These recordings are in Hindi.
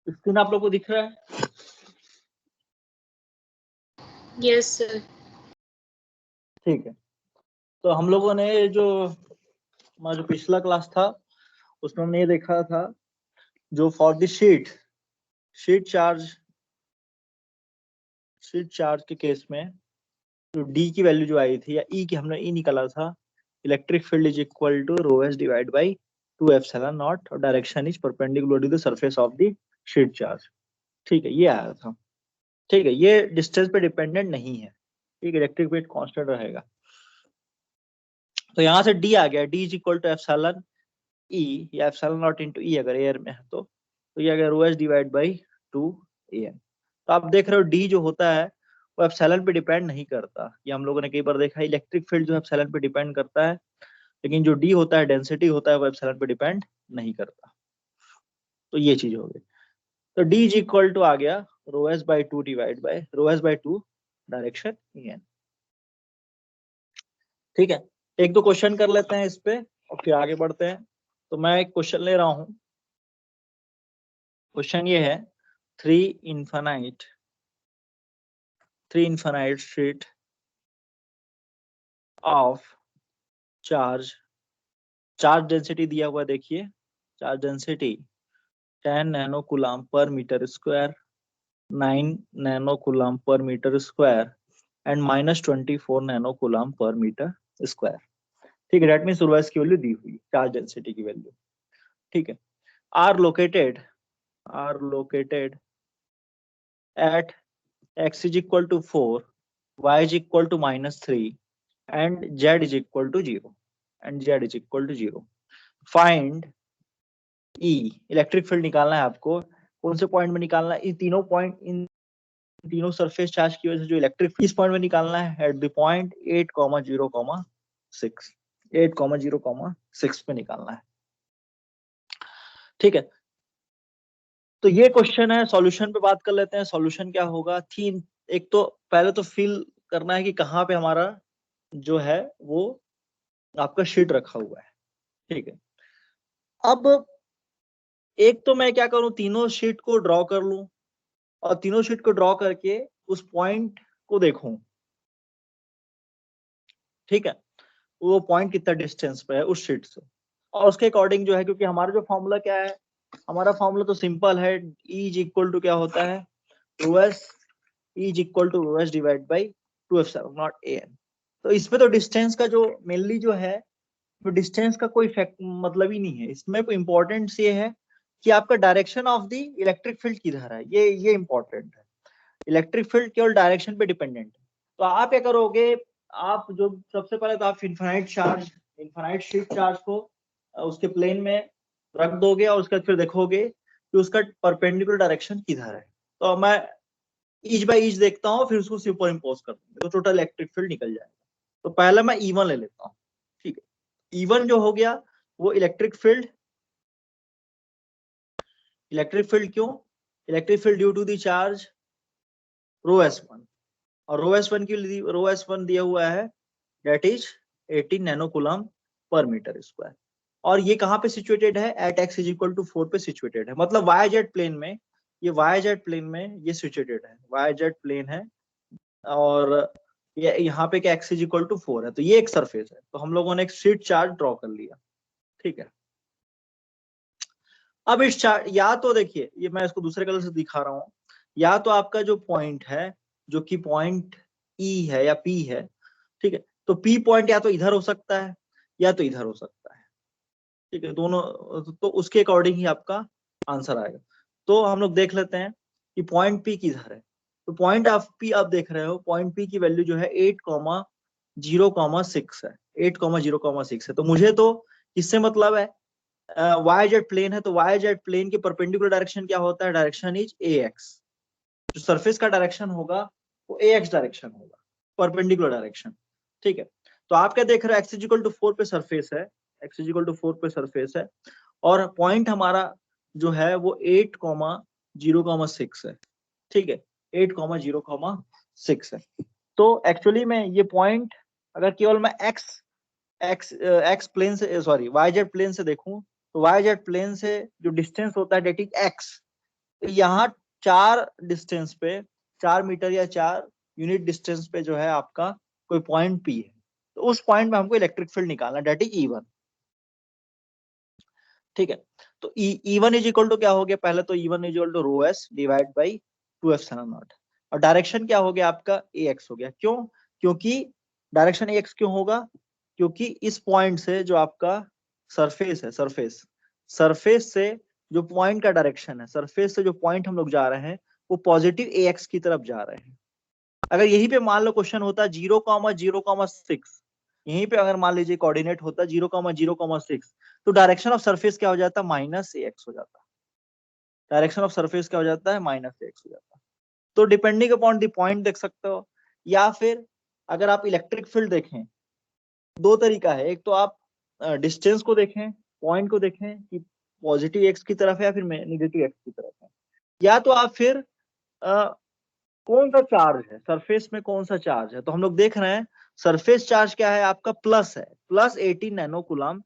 स्क्रीन आप लोग को दिख रहा है? Yes sir. ठीक है, तो हम लोगों ने जो हमारा जो पिछला क्लास था उसमें हमने ये देखा था, जो फॉर द शीट चार्ज के केस में तो डी की वैल्यू जो आई थी, या ई की हमने ई निकाला था, electric field is equal to rho S divide by 2 epsilon naught और direction is perpendicular to the surface of the sheet charge. ठीक है, ये आया था। ठीक है, ये डिस्टेंस पे डिपेंडेंट नहीं है। ठीक है, इलेक्ट्रिक फील्ड कांस्टेंट रहेगा। तो यहाँ से डी आ गया, D is equal to epsilon E या एप्सिलॉन नॉट इनटू ई अगर एयर में है तो ये आ गया rho S divide by 2 N. तो आप देख रहे हो डी जो होता है वो एप्सिलॉन पे डिपेंड नहीं करता। ये हम लोगों ने कई बार देखा है, इलेक्ट्रिक फील्ड जो एप्सिलॉन पे डिपेंड करता है, लेकिन जो डी होता है, डेंसिटी होता है, वो एप्सिलॉन पे डिपेंड नहीं करता। तो ये चीज हो गई। तो डी इज इक्वल टू आ गया rho S by 2 divide by rho S by 2 direction N. ठीक है, एक दो क्वेश्चन कर लेते हैं इस पे और फिर आगे बढ़ते हैं। तो मैं एक क्वेश्चन ले रहा हूं। क्वेश्चन ये है, three infinite sheet of charge density दिया हुआ, देखिए charge density 10 nano coulomb per metre square, 9 nano coulomb per metre square and -24 nano coulomb per metre square. ठीक है, दैट मींस रोएस की वैल्यू दी हुई, चार्ज डेंसिटी की वैल्यू। ठीक है, are located at x is equal to 4, y is equal to -3 and z is equal to 0 find E। Electric field निकालना है आपको। कौन से पॉइंट में निकालना है? इन तीनों सरफेस चार्ज की वजह से जो इलेक्ट्रिक फील्ड, इस पॉइंट में निकालना है एट द पॉइंट 8,0,6 पे निकालना है। ठीक है, तो ये क्वेश्चन है। सॉल्यूशन पे बात कर लेते हैं। सॉल्यूशन क्या होगा? थीम एक तो पहले तो फील करना है कि कहाँ पे हमारा जो है वो आपका शीट रखा हुआ है। ठीक है, अब एक तो मैं क्या करूं, तीनों शीट को ड्रॉ कर लूं और तीनों शीट को ड्रॉ करके उस पॉइंट को देखूं। ठीक है, वो पॉइंट कितना डिस्टेंस पे है उस शीट से, और उसके अकॉर्डिंग जो है, क्योंकि हमारा जो फॉर्मूला क्या है, हमारा फॉर्मूला तो सिंपल है, E इज इक्वल टू क्या होता है, rho S, E is equal to rho S divide by 2 epsilon naught AN। तो इसमें तो डिस्टेंस का जो मेनली जो है, तो डिस्टेंस का कोई फैक्ट मतलब ही नहीं है इसमें। इंपॉर्टेंट ये है कि आपका direction of the electric field किधर है, ये इंपॉर्टेंट है। इलेक्ट्रिक फील्ड केवल डायरेक्शन पे डिपेंडेंट है। तो आप क्या करोगे, आप जो सबसे पहले तो आप इनफाइनाइट शीट चार्ज को उसके प्लेन में रख दोगे और उसके बाद फिर देखोगे कि उसका परपेंडिकुलर डायरेक्शन किधर है। तो मैं ईच बाय ईच देखता हूँ, फिर उसको सुपर इम्पोज कर दूंगा तो टोटल इलेक्ट्रिक फील्ड निकल जाएगा। तो पहले मैं E1 ले लेता हूँ। ठीक है, E1 जो हो गया वो इलेक्ट्रिक फील्ड क्यों, electric field due to the charge rho S1, और रो S1 दिया हुआ है that is 18 nano coulomb per metre square. और ये कहाँ पे सिचुएटेड है? At x is equal to 4 पे सिचुएटेड है। मतलब YZ प्लेन में, ये सिचुएटेड है, YZ प्लेन है। और ये यहाँ पे क्या x इज इक्वल टू 4 है, तो ये एक सरफेस है। तो हम लोगों ने एक शीट चार्ज ड्रॉ कर लिया। ठीक है, अब इस चार्ट, या तो देखिए ये मैं इसको दूसरे कलर से दिखा रहा हूँ, या तो आपका जो पॉइंट है जो कि पॉइंट E है या P है, ठीक है, तो P पॉइंट या तो इधर हो सकता है या तो इधर हो सकता है। ठीक है, दोनों, तो उसके अकॉर्डिंग ही आपका आंसर आएगा। तो हम लोग देख लेते हैं कि पॉइंट P किधर है। तो पॉइंट ऑफ P आप देख रहे हो, पॉइंट P की वैल्यू जो है 8,0,6 है, 8,0,6 है। तो मुझे तो इससे मतलब है YZ प्लेन है, तो YZ प्लेन के परपेंडिकुलर डायरेक्शन क्या होता है? Direction is AX। जो सरफेस का डायरेक्शन होगा वो AX डायरेक्शन होगा, परपेंडिकुलर डायरेक्शन। ठीक है, तो आप क्या देख रहे हो, x इज इक्वल टू 4 पे सरफेस है, और पॉइंट हमारा जो है वो 8,0,6 है। ठीक है, 8,0,6 है। तो एक्चुअली में ये पॉइंट अगर केवल मैं एक्स प्लेन से, सॉरी YZ प्लेन से देखूं, तो YZ प्लेन से जो डिस्टेंस होता है डेट इज x, यहाँ 4 डिस्टेंस पे 4 मीटर या 4 यूनिट डिस्टेंस पे जो है आपका कोई पॉइंट पी है, तो उस पॉइंट में हमको इलेक्ट्रिक फील्ड निकालना, डेट इज E1। ठीक है, तो E1 इज इक्वल टू क्या हो गया, पहले तो E1 is equal to rho S divide by 2 epsilon naught, और डायरेक्शन क्या हो गया आपका AX हो गया। क्यों? क्योंकि डायरेक्शन AX क्यों होगा, क्योंकि इस पॉइंट से जो आपका सरफेस है, सरफेस से जो पॉइंट का डायरेक्शन है, सरफेस से जो पॉइंट हम लोग जा रहे हैं वो पॉजिटिव AX की तरफ जा रहे हैं। अगर यहीं पे मान लो क्वेश्चन होता 0,0,6, यहीं पे अगर मान लीजिए कोऑर्डिनेट होता 0,0,6, तो डायरेक्शन ऑफ सरफेस क्या हो जाता, -AX हो जाता। डायरेक्शन ऑफ सरफेस क्या हो जाता है, -AX हो जाता। तो डिपेंडिंग अपॉन द पॉइंट देख सकते हो, या फिर अगर आप इलेक्ट्रिक फील्ड देखें, दो तरीका है, एक तो आप डिस्टेंस को देखें, पॉइंट को देखें कि पॉजिटिव एक्स की तरफ है या फिर नेगेटिव एक्स की तरफ है, या तो आप फिर कौन सा चार्ज है सरफेस में, कौन सा चार्ज है। तो हम लोग देख रहे हैं सरफेस चार्ज क्या है आपका, प्लस है, plus 18 nano coulomb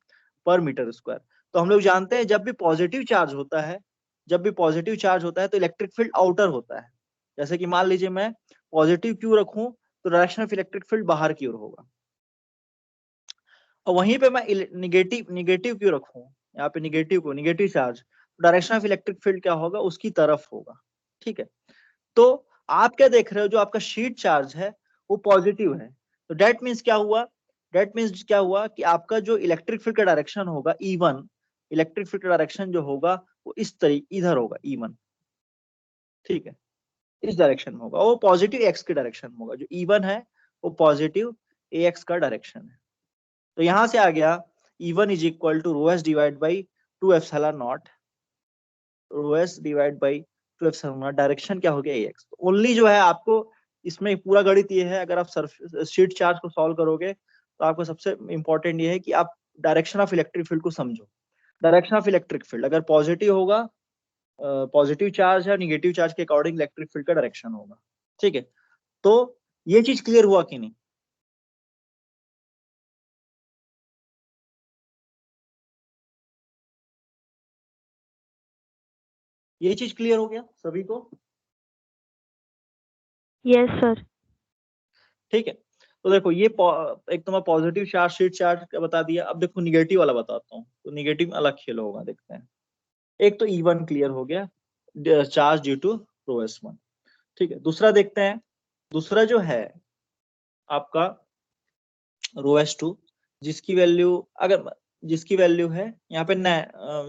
per metre square. तो हम लोग जानते हैं जब भी पॉजिटिव चार्ज होता है, जब भी पॉजिटिव चार्ज होता है तो इलेक्ट्रिक फील्ड आउटर होता है। जैसे कि मान लीजिए मैं पॉजिटिव क्यू रखूं तो डायरेक्शन ऑफ इलेक्ट्रिक फील्ड बाहर की ओर होगा, और वहीं पे मैं निगेटिव क्यू रखूं, यहाँ पे negative charge, direction of electric field क्या होगा, उसकी तरफ होगा। ठीक है, तो आप क्या देख रहे हो, जो आपका शीट चार्ज है वो पॉजिटिव है, तो डेट मीन्स क्या हुआ, डेट मीन्स क्या हुआ कि आपका जो इलेक्ट्रिक फील्ड का डायरेक्शन होगा E1, इलेक्ट्रिक फील्ड का डायरेक्शन जो होगा वो इस तरीके इधर होगा E1। ठीक है, इस डायरेक्शन में होगा, वो पॉजिटिव एक्स के डायरेक्शन में होगा, जो E1 है वो पॉजिटिव AX का डायरेक्शन है। तो यहां से आ गया E1 is equal to rho S divide by 2 epsilon naught, rho S divide by 2 epsilon naught, direction क्या हो गया AX। ओनली जो है आपको इसमें पूरा गणित ये है, अगर आप शीट चार्ज को सॉल्व करोगे तो आपको सबसे इंपॉर्टेंट ये है कि आप डायरेक्शन ऑफ इलेक्ट्रिक फील्ड को समझो। डायरेक्शन ऑफ इलेक्ट्रिक फील्ड अगर पॉजिटिव होगा, पॉजिटिव चार्ज है, निगेटिव चार्ज के अकॉर्डिंग इलेक्ट्रिक फील्ड का डायरेक्शन होगा। ठीक है, तो ये चीज क्लियर हुआ कि नहीं? ये चीज क्लियर हो गया सभी को? Yes sir. ठीक है, तो देखो ये एक तो मैं पॉजिटिव चार्ज शीट चार्ज का बता दिया, अब देखो निगेटिव वाला बताता हूँ, तो निगेटिव अलग खेल होगा, देखते हैं। एक तो E1 क्लियर हो गया, charge due to row S1। ठीक है, दूसरा देखते हैं, दूसरा जो है आपका रो S2, जिसकी वैल्यू अगर जिसकी वैल्यू है यहाँ पे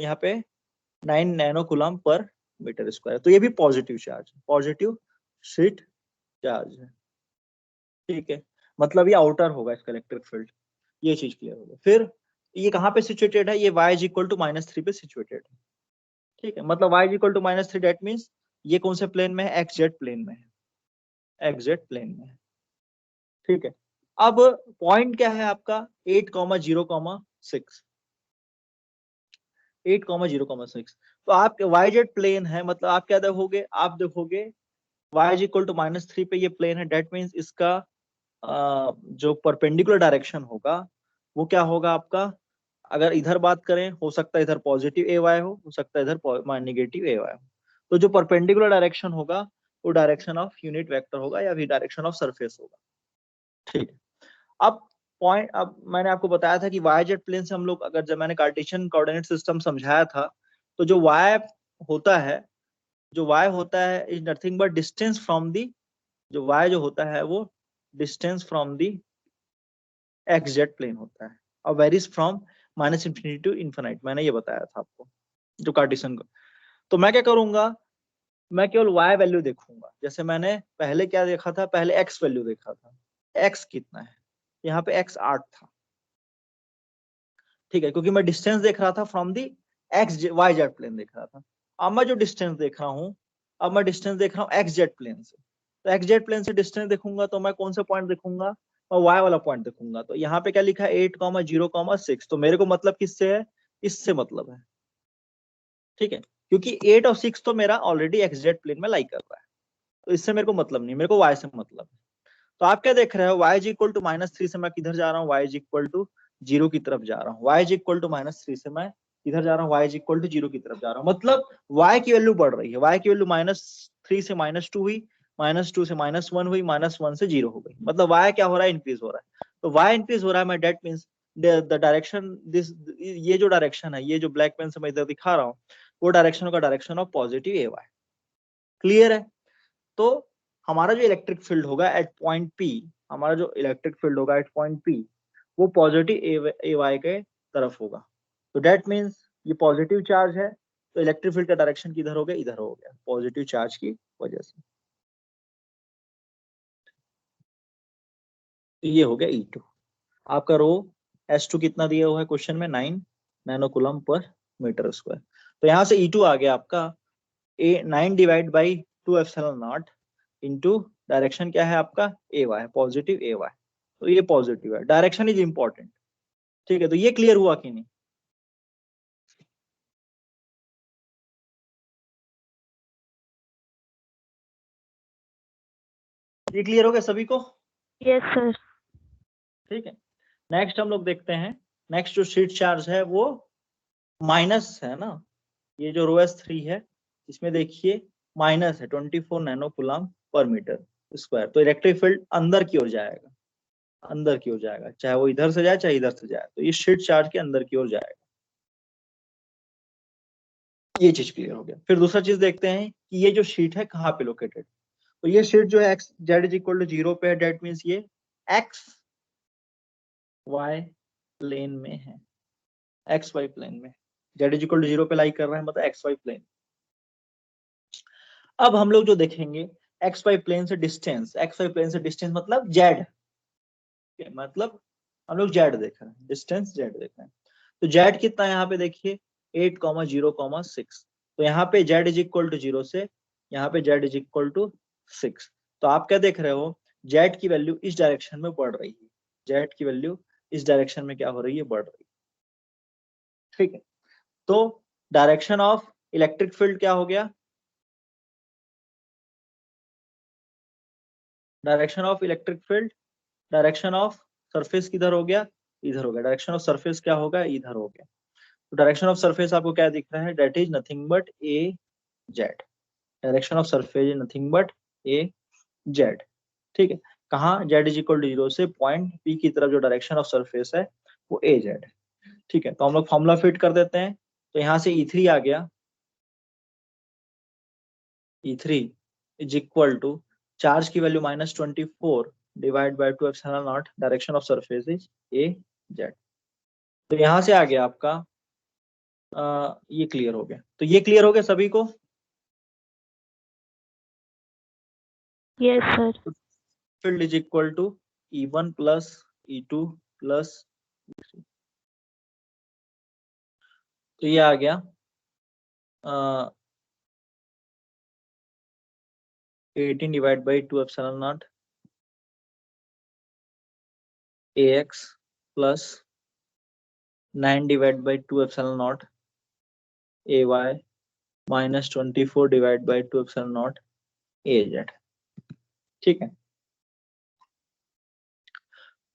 यहाँ पे 9 nano coulomb per metre square, तो ये भी positive charge, positive sheet charge है। ठीक है, मतलब ये आउटर होगा इसका इलेक्ट्रिक फील्ड, ये चीज क्लियर हो गया। फिर ये कहाँ पे सिचुएटेड है, ये y इज इक्वल टू -3 पे सिचुएटेड है। ठीक है, मतलब y is equal to -3, that means ये कौन से प्लेन में है, XZ प्लेन में है, XZ प्लेन में है। ठीक है, अब पॉइंट क्या है आपका 8,0,6, 8,0,6, तो आप YZ प्लेन है, मतलब आप क्या देखोगे, आप देखोगे y इज इक्वल टू -3 पे ये प्लेन है, डेट मीन्स इसका जो परपेंडिकुलर डायरेक्शन होगा वो क्या होगा आपका, अगर इधर बात करें हो सकता है इधर पॉजिटिव AY हो सकता है इधर नेगेटिव AY हो, तो जो परपेंडिकुलर डायरेक्शन होगा वो डायरेक्शन ऑफ यूनिट वेक्टर होगा या फिर डायरेक्शन ऑफ सरफेस होगा। ठीक है, अब पॉइंट, अब मैंने आपको बताया था कि YZ प्लेन से हम लोग, अगर जब मैंने कार्टेशियन कोऑर्डिनेट सिस्टम समझाया था, तो जो Y होता है, जो Y होता है is nothing but distance from the, जो Y जो होता है वो distance from the XZ plane होता है, और varies from -infinity to infinite, मैंने ये बताया था आपको जो कार्टेशियन को। तो मैं क्या करूंगा, मैं केवल Y वैल्यू देखूंगा, जैसे मैंने पहले क्या देखा था, पहले X वैल्यू देखा था, X कितना है, यहाँ पे X 8 था। ठीक है, क्योंकि मैं डिस्टेंस देख रहा था फ्रॉम दी YZ प्लेन देख रहा था। अब मैं जो डिस्टेंस देख रहा हूँ, अब मैं डिस्टेंस देख रहा हूँ XZ प्लेन से, तो XZ प्लेन से डिस्टेंस देखूंगा तो मैं कौन सा पॉइंट देखूंगा, और Y वाला पॉइंट देखूंगा। तो यहाँ पे क्या लिखा है 8,0,6, तो मेरे को मतलब किससे है, इससे मतलब है। ठीक है, क्योंकि 8 और 6 तो मेरा ऑलरेडी XZ प्लेन में लाई कर रहा है, तो इससे मेरे को मतलब नहीं, मेरे को Y से मतलब है। तो आप क्या देख रहे हो, y इज इक्वल टू -3 से मैं किधर जा रहा हूँ, y इज इक्वल टू 0 की तरफ जा रहा हूँ, y इज इक्वल टू -3 से मैं इधर जा रहा हूँ, y इज इक्वल टू 0 की तरफ जा रहा हूँ, मतलब y की वैल्यू बढ़ रही है। y की वैल्यू -3 से -2 हुई, -2 से -1 हुई, -1 से 0 हो गई, मतलब y क्या हो रहा है, इंक्रीज हो रहा है। तो y इंक्रीज हो रहा है, मैं that means the direction this, ये जो डायरेक्शन है, ये जो ब्लैक पेन से मैं इधर दिखा रहा हूँ, वो डायरेक्शन का direction of positive A Y. Clear है? तो हमारा जो इलेक्ट्रिक फील्ड होगा एट पॉइंट पी, हमारा जो इलेक्ट्रिक फील्ड होगा एट पॉइंट पी, वो पॉजिटिव ए वाई के तरफ होगा। तो डेट मीन्स ये पॉजिटिव चार्ज है, तो इलेक्ट्रिक फील्ड का डायरेक्शन किधर हो गया, इधर हो गया, पॉजिटिव चार्ज की वजह से। तो ये हो गया E2। आपका रो S2 कितना दिया हुआ है क्वेश्चन में, 9 nano coulomb per metre square. तो यहाँ से E2 आ गया आपका 9 divide by 2 epsilon naught into direction क्या है आपका, A Y, positive A Y. तो ये पॉजिटिव है, डायरेक्शन इज इंपॉर्टेंट। ठीक है, तो ये क्लियर हुआ कि नहीं? ये क्लियर हो गया सभी को? Yes sir. ठीक है, नेक्स्ट हम लोग देखते हैं। नेक्स्ट जो शीट चार्ज है वो माइनस है ना, ये जो रो S3 है इसमें देखिए माइनस है 24 nano coulomb per metre square. तो इलेक्ट्रिक फील्ड अंदर की ओर जाएगा, अंदर की ओर जाएगा, चाहे वो इधर से जाए चाहे इधर से जाए, तो ये शीट चार्ज के अंदर की ओर जाएगा। ये चीज क्लियर हो गया। फिर दूसरा चीज देखते हैं कि ये जो शीट है कहाँ पे लोकेटेड। तो ये शीट जो है X Z is equal to 0 पे है, डेट मीन्स ये एक्स वाई प्लेन में है, एक्स वाई प्लेन में। जेड इज इक्वल टू 0 पे लाई कर रहा है, मतलब एक्स वाई प्लेन। अब हम लोग जो देखेंगे एक्स वाई प्लेन से डिस्टेंस, एक्स वाई प्लेन से डिस्टेंस मतलब जेड, मतलब हम लोग जेड देख रहे हैं, डिस्टेंस जेड देख रहे हैं। तो जेड कितना है यहाँ पे देखिए 8,0,6। तो यहाँ पे जेड इज इक्वल टू 0 से यहाँ पे जेड इज इक्वल टू 6। तो आप क्या देख रहे हो, जेड की वैल्यू इस डायरेक्शन में बढ़ रही है, जेड की वैल्यू इस डायरेक्शन में क्या हो रही है, बढ़ रही है। ठीक है, तो डायरेक्शन ऑफ इलेक्ट्रिक फील्ड क्या हो गया, direction of electric field, direction of surface किधर हो गया, इधर हो गया। डायरेक्शन ऑफ सरफेस क्या होगा, इधर हो गया। तो डायरेक्शन ऑफ सरफेस आपको क्या दिख रहा है, that is nothing but a z. Direction of surface is nothing but a z. ठीक है, कहाँ, जेड इज इक्वल टू 0 से पॉइंट पी की तरफ जो डायरेक्शन ऑफ सरफेस है वो ए जेड है। ठीक है, तो हम लोग फॉर्मूला फिट कर देते हैं। तो यहाँ से E3 आ गया, E3 is equal to charge की value -24 divide by 2 epsilon naught, direction of surface is A Z. तो यहाँ से आ गया आपका ये क्लियर हो गया। तो ये क्लियर हो गया सभी को? Yes sir. Field is equal to E1 plus E2 plus E3। तो ये आ गया 18 divide by 2 epsilon naught AX plus 9 divide by 2 epsilon naught AY minus 24 divide by 2 epsilon naught AZ। ठीक है,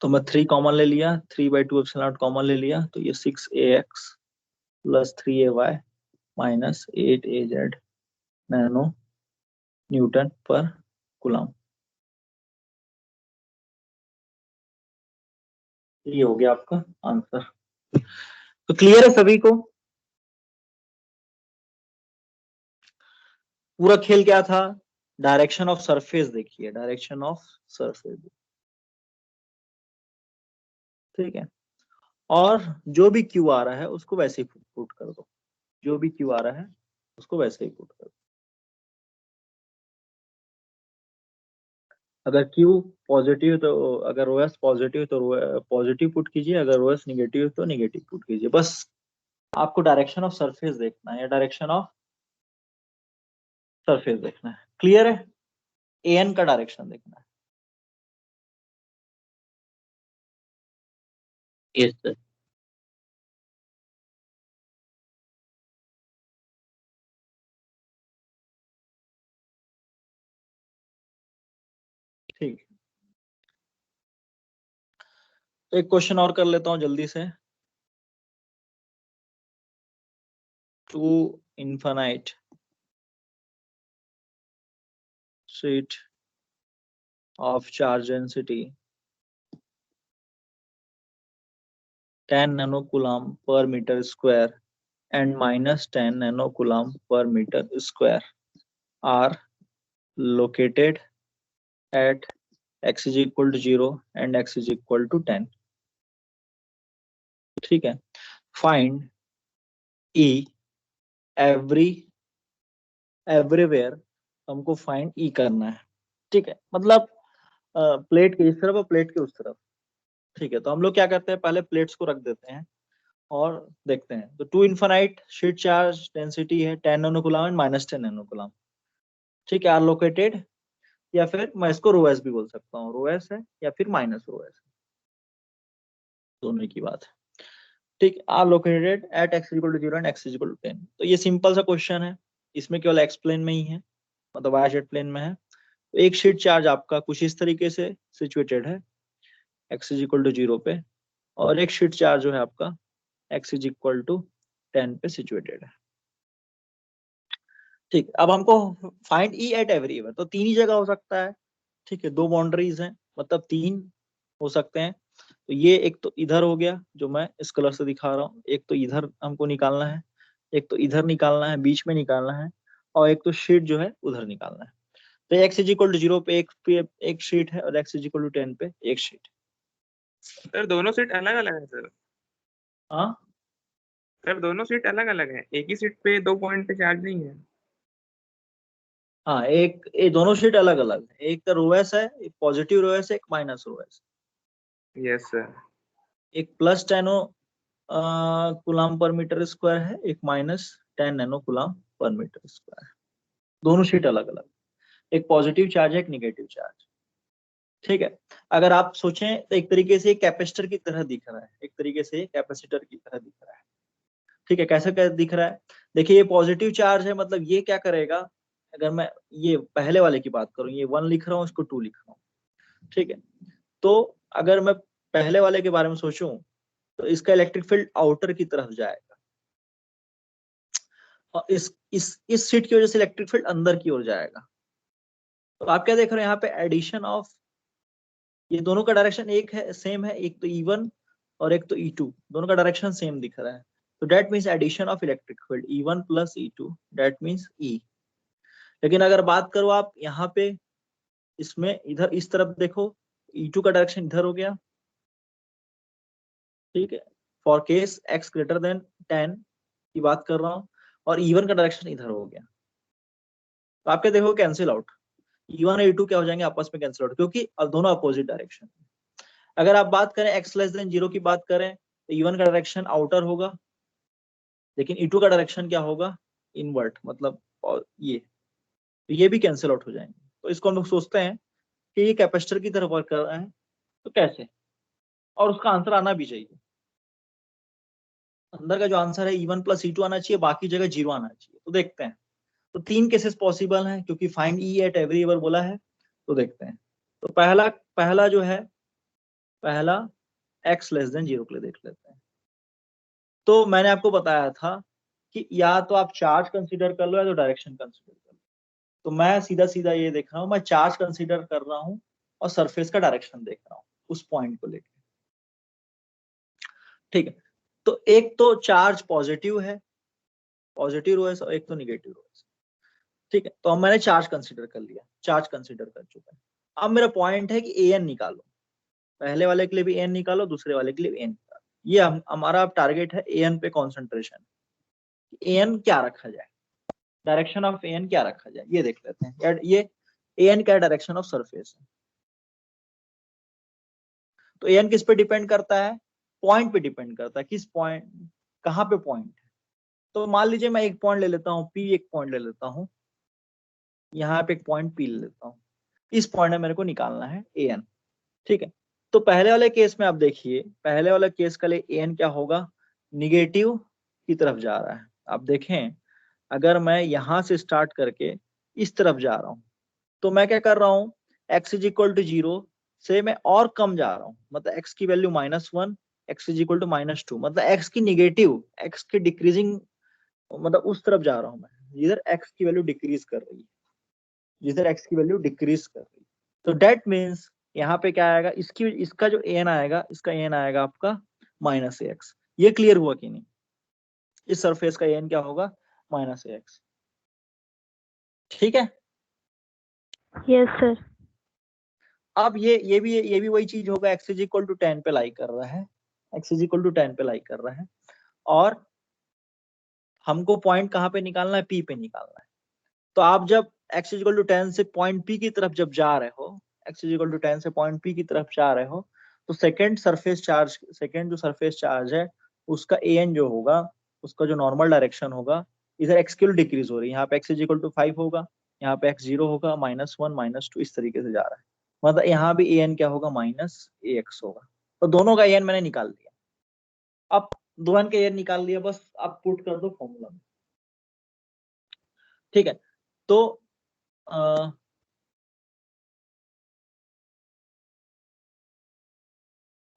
तो मैं 3 कॉमन ले लिया, 3 बाई 2 एप्सिलॉन नॉट कॉमन ले लिया, तो ये 6AX plus 3AY minus 8AZ nano Newton पर कूलम। ये हो गया आपका आंसर। तो क्लियर है सभी को? पूरा खेल क्या था, डायरेक्शन ऑफ सरफेस देखिए, डायरेक्शन ऑफ सरफेस। ठीक है, और जो भी क्यू आ रहा है उसको वैसे ही पुट कर दो, जो भी क्यू आ रहा है उसको वैसे ही पुट कर दो। अगर क्यू पॉजिटिव तो, अगर ओएस पॉजिटिव तो पॉजिटिव पुट कीजिए, अगर ओएस निगेटिव तो निगेटिव पुट कीजिए। बस आपको डायरेक्शन ऑफ सरफेस देखना है या डायरेक्शन ऑफ सरफेस देखना है। क्लियर है? एन का डायरेक्शन देखना है। Yes sir. ठीक, तो एक क्वेश्चन और कर लेता हूं जल्दी से। Two infinite sheet of charge density 10 nanocoulomb per meter square and minus 10 nanocoulomb per meter square are located at x is equal to 0 and x is equal to 10. ठीक है, find E everywhere हमको फाइंड ई करना है। ठीक है, मतलब प्लेट के इस तरफ और प्लेट के उस तरफ। ठीक है, तो हम लोग क्या करते हैं, पहले प्लेट्स को रख देते हैं और देखते हैं। तो two infinite sheet charge density है 10 नैनोकूलम एंड माइनस 10 नैनोकूलम। ठीक है, आर लोकेटेड, या फिर मैं इसको रो एस भी बोल सकता हूँ, रो एस है या फिर माइनस रो एस, दोनों की बात है। ठीक, are located at x equal to 0 and x equal to 10। तो ये सिंपल सा क्वेश्चन है, इसमें केवल एक्स प्लेन में ही है, मतलब वाई जेड प्लेन में है। तो एक शीट चार्ज आपका कुछ इस तरीके से सिचुएटेड है एक्स इज इक्वल टू 0 पे, और एक शीट चार्ज जो है आपका एक्स इज इक्वल टू 10 पे सिचुएटेड है। ठीक, अब हमको फाइंड ई एट एवरीवेयर, तो तीन ही जगह हो सकता है। ठीक है, दो बाउंड्रीज हैं, मतलब तीन हो सकते हैं। तो ये एक तो इधर हो गया जो मैं इस कलर से दिखा रहा हूँ, एक तो इधर हमको निकालना है, एक तो इधर निकालना है, बीच में निकालना है, और एक तो शीट जो है उधर निकालना है। तो एक्स इज इक्वल टू 0 पे एक शीट है और एक्स इज इक्वल टू 10 पे एक शीट। सर दोनों सीट अलग अलग है सर? हाँ सर दोनों सीट अलग अलग है, एक ही सीट पे 2 पॉइंट पे चार्ज नहीं है। हाँ, एक ये दोनों शीट अलग अलग है, एक तो रोएस है, एक पॉजिटिव रोएस है, एक माइनस रोएस। Yes sir. एक plus 10 coulomb per metre square है, एक minus 10 nano coulomb per metre square है। दोनों शीट अलग अलग, एक पॉजिटिव चार्ज है, एक निगेटिव चार्ज। ठीक है, अगर आप सोचें तो एक तरीके से कैपेसिटर की तरह दिख रहा है, एक तरीके से कैपेसिटर की तरह दिख रहा है। ठीक है, कैसे दिख रहा है, देखिए ये पॉजिटिव चार्ज है, मतलब ये क्या करेगा, अगर मैं ये पहले वाले की बात करूं, ये 1 लिख रहा हूँ, इसको 2 लिख रहा हूँ। ठीक है, तो अगर मैं पहले वाले के बारे में सोचूं तो इसका इलेक्ट्रिक फील्ड आउटर की तरफ जाएगा, और इस शीट की वजह से इलेक्ट्रिक फील्ड अंदर की ओर जाएगा। तो आप क्या देख रहे हैं यहाँ पे, एडिशन ऑफ, ये दोनों का डायरेक्शन एक है, सेम है, एक तो E1 और एक तो E2, दोनों का डायरेक्शन सेम दिख रहा है। तो that means addition of electric field E1 plus E2, that means E। लेकिन अगर बात करो आप यहाँ पे, इसमें इधर इस तरफ देखो, E2 का डायरेक्शन इधर हो गया। ठीक है, for case x greater than 10 की बात कर रहा हूँ, और E1 का डायरेक्शन इधर हो गया। तो आप क्या देखो, कैंसिल आउट, E1 और E2 क्या हो जाएंगे, आपस में कैंसिल आउट, क्योंकि अब दोनों अपोजिट डायरेक्शन। अगर आप बात करें x लेस देन 0 की बात करें, तो E1 का डायरेक्शन आउटर होगा, लेकिन E2 का डायरेक्शन क्या होगा, इनवर्ट, मतलब और ये भी कैंसिल आउट हो जाएंगे। तो इसको हम लोग सोचते हैं कि ये कैपेसिटर की तरफ वर्क कर रहा है, तो कैसे, और उसका आंसर आना भी चाहिए। अंदर का जो आंसर है E1 प्लस E2 आना चाहिए, बाकी जगह 0 आना चाहिए। तो देखते हैं, तो 3 केसेस पॉसिबल हैं, क्योंकि फाइंड ई एट एवरीवेयर बोला है। तो देखते हैं, तो पहला जो है, पहला x लेस देन 0 के लिए देख लेते हैं। तो मैंने आपको बताया था कि या तो आप चार्ज कंसीडर कर लो या तो डायरेक्शन कंसीडर कर लो। तो मैं सीधा सीधा ये देख रहा हूँ, मैं चार्ज कंसीडर कर रहा हूँ और सरफेस का डायरेक्शन देख रहा हूँ उस पॉइंट को लेकर। ठीक है, तो एक तो चार्ज पॉजिटिव है, पॉजिटिव रो है, और एक तो निगेटिव रो है। ठीक है, तो अब मैंने चार्ज कंसीडर कर लिया, चार्ज कंसीडर कर चुका है। अब मेरा पॉइंट है कि एन निकालो, पहले वाले के लिए भी एन निकालो, दूसरे वाले के लिए भी एन निकालो। ये हमारा अब टारगेट है एन पे कॉन्सेंट्रेशन, एन क्या रखा जाए, डायरेक्शन ऑफ एन क्या रखा जाए, ये देख लेते हैं। यार ये एन क्या डायरेक्शन ऑफ सरफेस है, तो एन किस पे डिपेंड करता है, पॉइंट पे डिपेंड करता है, किस पॉइंट, कहाँ पे पॉइंट है। तो मान लीजिए मैं एक पॉइंट ले लेता हूँ पी, एक पॉइंट ले लेता हूँ, यहाँ पे एक पॉइंट पी ले लेता हूँ, इस पॉइंट में मेरे को निकालना है एन। ठीक है, तो पहले वाले केस में आप देखिए, पहले वाले केस के लिए एन क्या होगा, निगेटिव की तरफ जा रहा है। आप देखें, अगर मैं यहां से स्टार्ट करके इस तरफ जा रहा हूं, तो मैं क्या कर रहा हूं, x इज इक्वल टू 0 से मैं और कम जा रहा हूं, मतलब x की value -1, x is equal to -2, मतलब x की निगेटिव, x की डिक्रीजिंग मतलब उस तरफ जा रहा हूं मैं जिधर x की वैल्यू डिक्रीज कर रही है, जिधर x की वैल्यू डिक्रीज कर रही है। तो डेट मीन्स यहाँ पे क्या आएगा, इसका जो an आएगा, इसका an आएगा आपका -ax। ये क्लियर हुआ कि नहीं? इस सरफेस का an क्या होगा? -ax। ठीक है। Yes sir. अब ये भी वही चीज होगा, x इज इक्वल टू 10 पे लाई कर रहा है, x इज इक्वल टू 10 पे लाई कर रहा है, और हमको पॉइंट कहाँ पे निकालना है? P पे निकालना है। तो आप जब x इज इक्वल टू 10 से पॉइंट P की तरफ जब जा रहे हो, x इज इक्वल टू 10 से पॉइंट P की तरफ जा रहे हो, तो सेकेंड जो सरफेस चार्ज है उसका an जो होगा, उसका जो नॉर्मल डायरेक्शन होगा, इधर x की डिक्रीज हो रही है, यहाँ पे x इज इक्वल टू 5 होगा, यहाँ पे x 0 होगा, -1 -2 इस तरीके से जा रहा है। मतलब यहाँ भी an क्या होगा? -ax होगा। तो दोनों का an मैंने निकाल दिया। अब दोनों का an निकाल दिया, बस आप पुट कर दो फॉर्मूला में। ठीक है। तो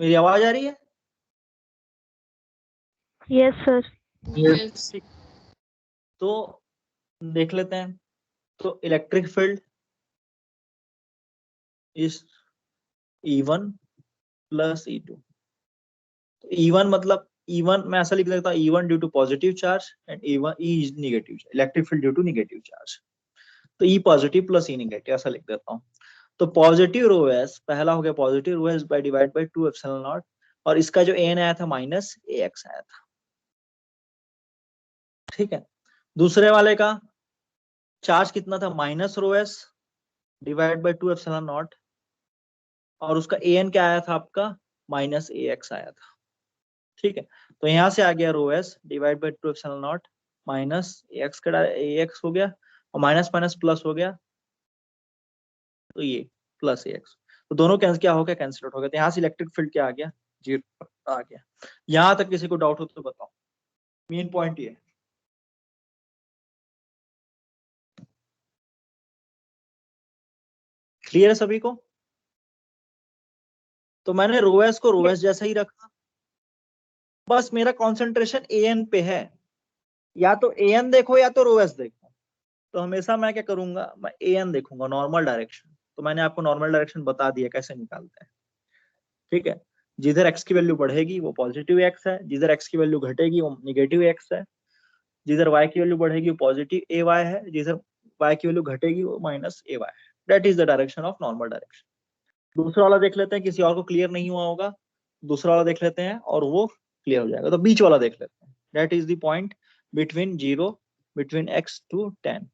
मेरी आवाज आ रही है? Yes sir. ठीक। तो देख लेते हैं। तो electric field is E1 plus E2। तो E1 मतलब E1 मैं ऐसा लिख देता हूँ, E1 due to positive charge and E1 E is negative, electric field due to negative charge. तो E positive plus E negative ऐसा लिख देता हूँ। तो पॉजिटिव रो एस, पहला हो गया positive rho s by divide by 2 epsilon naught, और इसका जो एन आया था -ax आया था। ठीक है। दूसरे वाले का चार्ज कितना था? Minus rho S divide by 2 epsilon naught, और उसका an क्या आया था आपका? -ax आया था। ठीक है। तो यहां से आ गया rho S divide by 2 epsilon naught -ax का ax हो गया, और माइनस माइनस प्लस हो गया, तो ये +ax। तो दोनों कैंसिल क्या हो गया? कैंसिल आउट हो गया। तो यहाँ से इलेक्ट्रिक फील्ड क्या आ गया? 0 आ गया। यहां तक किसी को डाउट हो तो बताओ। मेन पॉइंट ये है। क्लियर है सभी को? तो मैंने रोएस को रोएस जैसा ही रखा, बस मेरा कंसंट्रेशन an पे है। या तो an देखो या तो रोएस देखो। तो हमेशा मैं क्या करूंगा? मैं an देखूंगा, नॉर्मल डायरेक्शन। तो मैंने आपको नॉर्मल डायरेक्शन बता दिया कैसे निकालते हैं। ठीक है। जिधर x की वैल्यू बढ़ेगी वो पॉजिटिव x है, जिधर x की वैल्यू घटेगी वो निगेटिव x है, जिधर y की वैल्यू बढ़ेगी वो पॉजिटिव ay है, जिधर y की वैल्यू घटेगी वो -ay है। That is the direction of normal direction. दूसरा वाला देख लेते हैं, किसी और को क्लियर नहीं हुआ होगा। दूसरा वाला देख लेते हैं और वो क्लियर हो जाएगा। तो बीच वाला देख लेते हैं, that is the point between 0 between x to 10।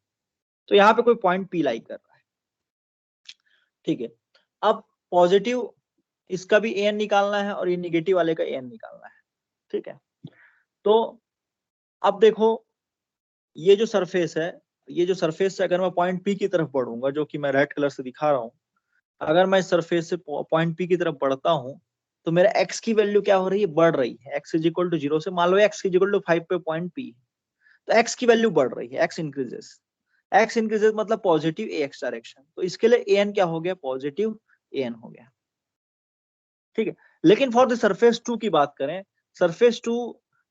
तो यहाँ पे कोई पॉइंट p लाई कर रहा है। ठीक है। अब पॉजिटिव इसका भी an निकालना है और ये निगेटिव वाले का an निकालना है। ठीक है। तो अब देखो, ये जो सरफेस है, ये जो सरफेस से अगर मैं पॉइंट P की तरफ बढ़ूंगा, जो कि मैं रेड कलर से दिखा रहा हूँ, अगर मैं इस सरफेस से पॉइंट P की तरफ बढ़ता हूँ, तो मेरा x की वैल्यू क्या हो रही है? बढ़ रही है। x इज इक्वल टू 0 से, मान लो x इज इक्वल टू 5 पे पॉइंट P, तो x की वैल्यू बढ़ रही है, x इंक्रीजेस। x इंक्रीजेस मतलब पॉजिटिव ax डायरेक्शन। तो इसके लिए an क्या हो गया? पॉजिटिव an हो गया। ठीक है। लेकिन फॉर द सरफेस 2 की बात करें, सरफेस 2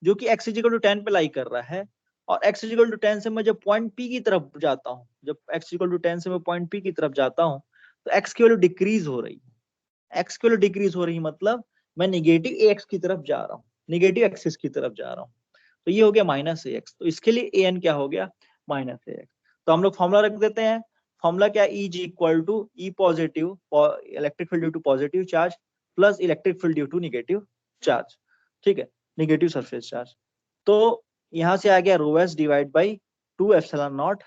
जो कि x इज इक्वल टू 10 पे लाई कर रहा है, और x इज इक्वल टू 10 से मैं जब पॉइंट P की तरफ जाता हूँ, जब x इज इक्वल टू 10 से मैं पॉइंट P की तरफ जाता हूँ, तो x की वैल्यू डिक्रीज हो रही है। x की वैल्यू डिक्रीज हो रही है मतलब मैं निगेटिव ax की तरफ जा रहा हूँ, निगेटिव एक्सिस की तरफ जा रहा हूँ। तो ये हो गया -ax। तो इसके लिए an क्या हो गया? -ax। तो हम लोग फॉर्मूला रख देते हैं। फॉर्मूला क्या? E is equal to E positive, electric field due to positive charge, plus electric field due to negative charge. ठीक है, निगेटिव सरफेस चार्ज। तो यहां से आ गया rho S divide by 2 epsilon naught.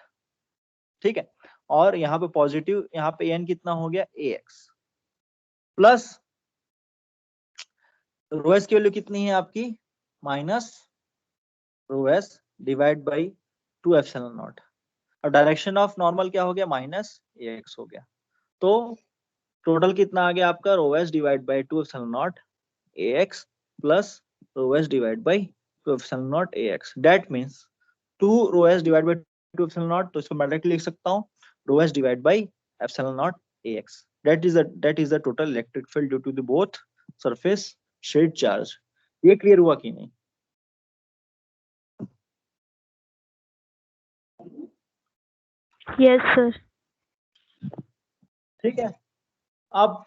ठीक है। और यहाँ पे पॉजिटिव, यहाँ पे n कितना हो गया? ax, प्लस रो एस की वैल्यू कितनी है आपकी? Minus rho S divide by 2 epsilon naught. और डायरेक्शन ऑफ नॉर्मल क्या हो गया? -ax हो गया। तो टोटल कितना आ गया आपका? Rho S divide by 2 epsilon naught ax plus rho S divide by 2 epsilon naught ax। That means 2 rho S divide by 2 epsilon naught, तो इसको मैं डायरेक्टली लिख सकता हूँ rho S divide by epsilon naught ax। That is the total electric field due to the both surface sheet charge. ये क्लियर हुआ कि नहीं? Yes, sir. ठीक है, अब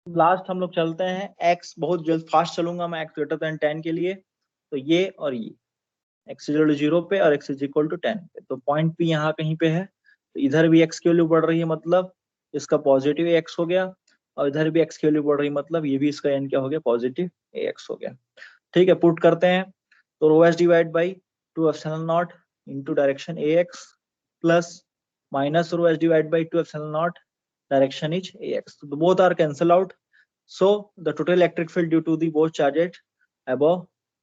लास्ट हम लोग चलते हैं x, बहुत जल्द फास्ट चलूंगा मैं, x ग्रेटर देन 10 के लिए। तो ये और ये x इक्वल टू 0 पे और x इज इक्वल टू 10 पे, तो पॉइंट P यहाँ कहीं पे है, तो इधर भी x की वैल्यू बढ़ रही है, मतलब इसका पॉजिटिव x हो गया, और इधर भी x की वैल्यू बढ़ रही है, मतलब ये भी इसका n क्या हो गया, पॉजिटिव x हो गया। ठीक है, पुट करते हैं, तो rho S divide by 2 epsilon naught into direction ax plus minus rho S divide by 2 epsilon naught direction is ax. So both are cancel out. So the total electric field due to the both charges above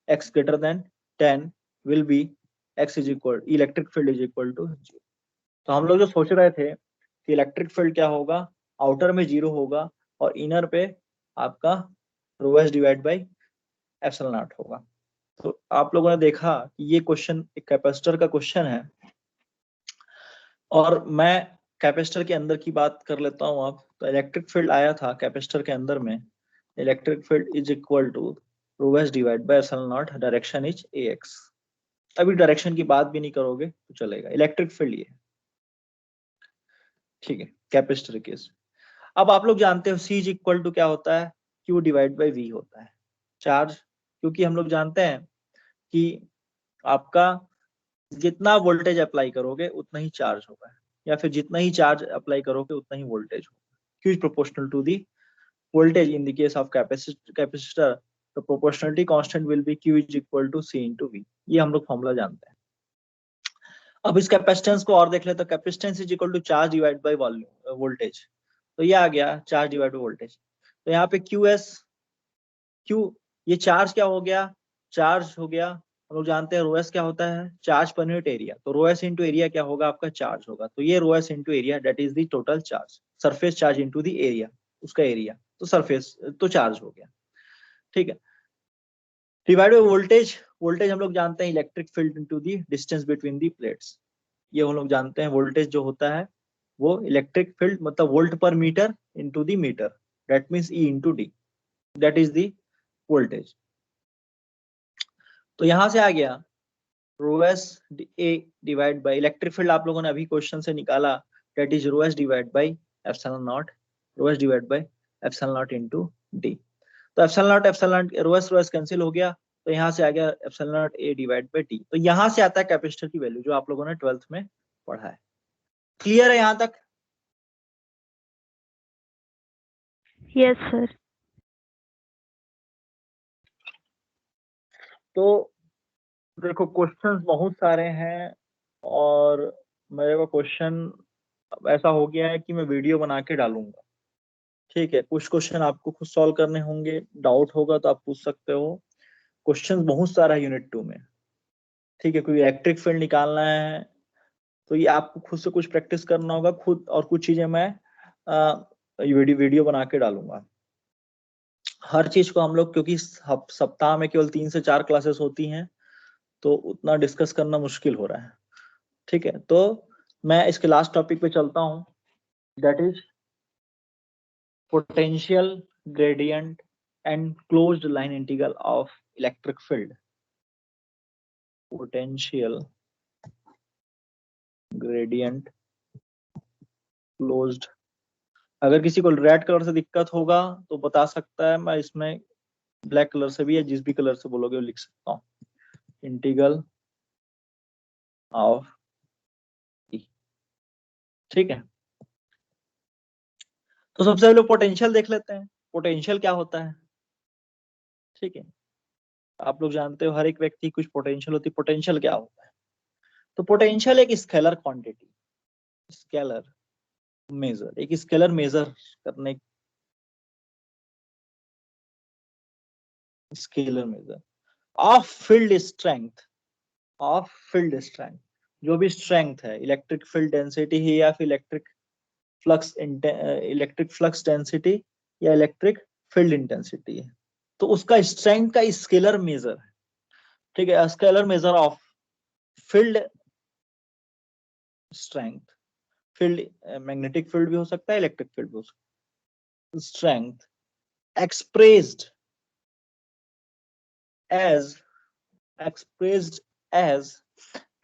x greater than 10 will be x is equal, electric field is equal to 0. तो हम लोग जो सोच रहे थे कि इलेक्ट्रिक फील्ड क्या होगा, आउटर में 0 होगा और इनर पे आपका rho S divide by epsilon naught होगा। तो आप लोगों ने देखा कि ये क्वेश्चन एक कैपेसिटर का क्वेश्चन है, और मैं कैपेसिटर के अंदर की बात कर लेता हूँ। अब तो इलेक्ट्रिक फील्ड आया था कैपेसिटर के अंदर में, electric field is equal to rho S divide by epsilon naught, direction is ax। अभी डायरेक्शन की बात भी नहीं करोगे तो चलेगा, इलेक्ट्रिक फील्ड ये, ठीक है, कैपेसिटर केस। अब आप लोग जानते हो C इज इक्वल टू क्या होता है, Q डिवाइड बाई V होता है, चार्ज। क्योंकि हम लोग जानते हैं कि आपका जितना वोल्टेज अप्लाई करोगे उतना ही चार्ज होगा, या फिर जितना ही चार्ज अप्लाई करोगे उतना ही वोल्टेज होगा। Q is proportional to the voltage in the case of capacitor, the proportionality constant will be Q is equal to C into V। ये हम लोग फॉर्मूला जानते हैं। अब इस कैपेसिटेंस को और देख ले, तो capacitance is equal to charge divide by volume voltage, तो ये आ गया चार्ज डिवाइड बाई वोल्टेज। तो यहाँ पे Q, ये चार्ज क्या हो गया, चार्ज हो गया। हम लोग जानते हैं रो एस क्या होता है, चार्ज पर यूनिट एरिया, तो रो एस इंटू एरिया क्या होगा, आपका चार्ज होगा। तो ये rho S into area that is the total charge, surface charge into the area, उसका एरिया, तो सरफेस तो चार्ज हो गया। ठीक है, डिवाइड बाय वोल्टेज, वोल्टेज हम लोग जानते हैं electric field into the distance between the plates, ये हम लोग जानते हैं वोल्टेज जो होता है वो इलेक्ट्रिक फील्ड मतलब volt per metre into the metre, that means E into D, that is the voltage. तो यहां से आ गया rho S A divide by electric field, आप लोगों ने अभी क्वेश्चन से निकाला, that is rho S divide by epsilon naught, rho S divide by epsilon naught into D। तो epsilon naught rho S cancel हो गया, तो यहाँ से आ गया epsilon not a divide bye D। तो यहाँ से आता है कैपेसिटर की वैल्यू जो आप लोगों ने 12th में पढ़ा है। क्लियर है यहाँ तक? Yes, sir. तो देखो क्वेश्चंस बहुत सारे हैं, और मेरे को क्वेश्चन ऐसा हो गया है कि मैं वीडियो बना के डालूंगा। ठीक है, कुछ क्वेश्चन आपको खुद सॉल्व करने होंगे, डाउट होगा तो आप पूछ सकते हो। क्वेश्चन बहुत सारा है यूनिट 2 में। ठीक है, कोई इलेक्ट्रिक फील्ड निकालना है तो ये आपको खुद से कुछ प्रैक्टिस करना होगा खुद, और कुछ चीजें मैं वीडियो बना के डालूंगा। हर चीज को हम लोग, क्योंकि सप्ताह में केवल 3 से 4 क्लासेस होती हैं, तो उतना डिस्कस करना मुश्किल हो रहा है। ठीक है, तो मैं इसके लास्ट टॉपिक पे चलता हूँ, that is potential gradient and closed line integral of electric field. Potential gradient closed, अगर किसी को रेड कलर से दिक्कत होगा तो बता सकता है, मैं इसमें ब्लैक कलर से भी या जिस भी कलर से बोलोगे वो लिख सकता हूँ, इंटीग्रल ऑफ ई। ठीक है, तो सबसे पहले पोटेंशियल देख लेते हैं, पोटेंशियल क्या होता है। ठीक है, आप लोग जानते हो हर एक व्यक्ति कुछ पोटेंशियल होती है, पोटेंशियल क्या होता है। तो पोटेंशियल एक स्केलर क्वांटिटी, स्केलर मेजर, एक स्केलर मेजर करने, scalar measure of field strength, of field strength, जो भी स्ट्रेंथ है, इलेक्ट्रिक फील्ड डेंसिटी है या फिर इलेक्ट्रिक फ्लक्स डेंसिटी या इलेक्ट्रिक फील्ड इंटेंसिटी है, तो उसका स्ट्रेंथ का स्केलर मेजर है। ठीक है, scalar measure of field strength, field magnetic field भी हो सकता है, इलेक्ट्रिक फील्ड भी हो सकता है। Strength expressed as, expressed as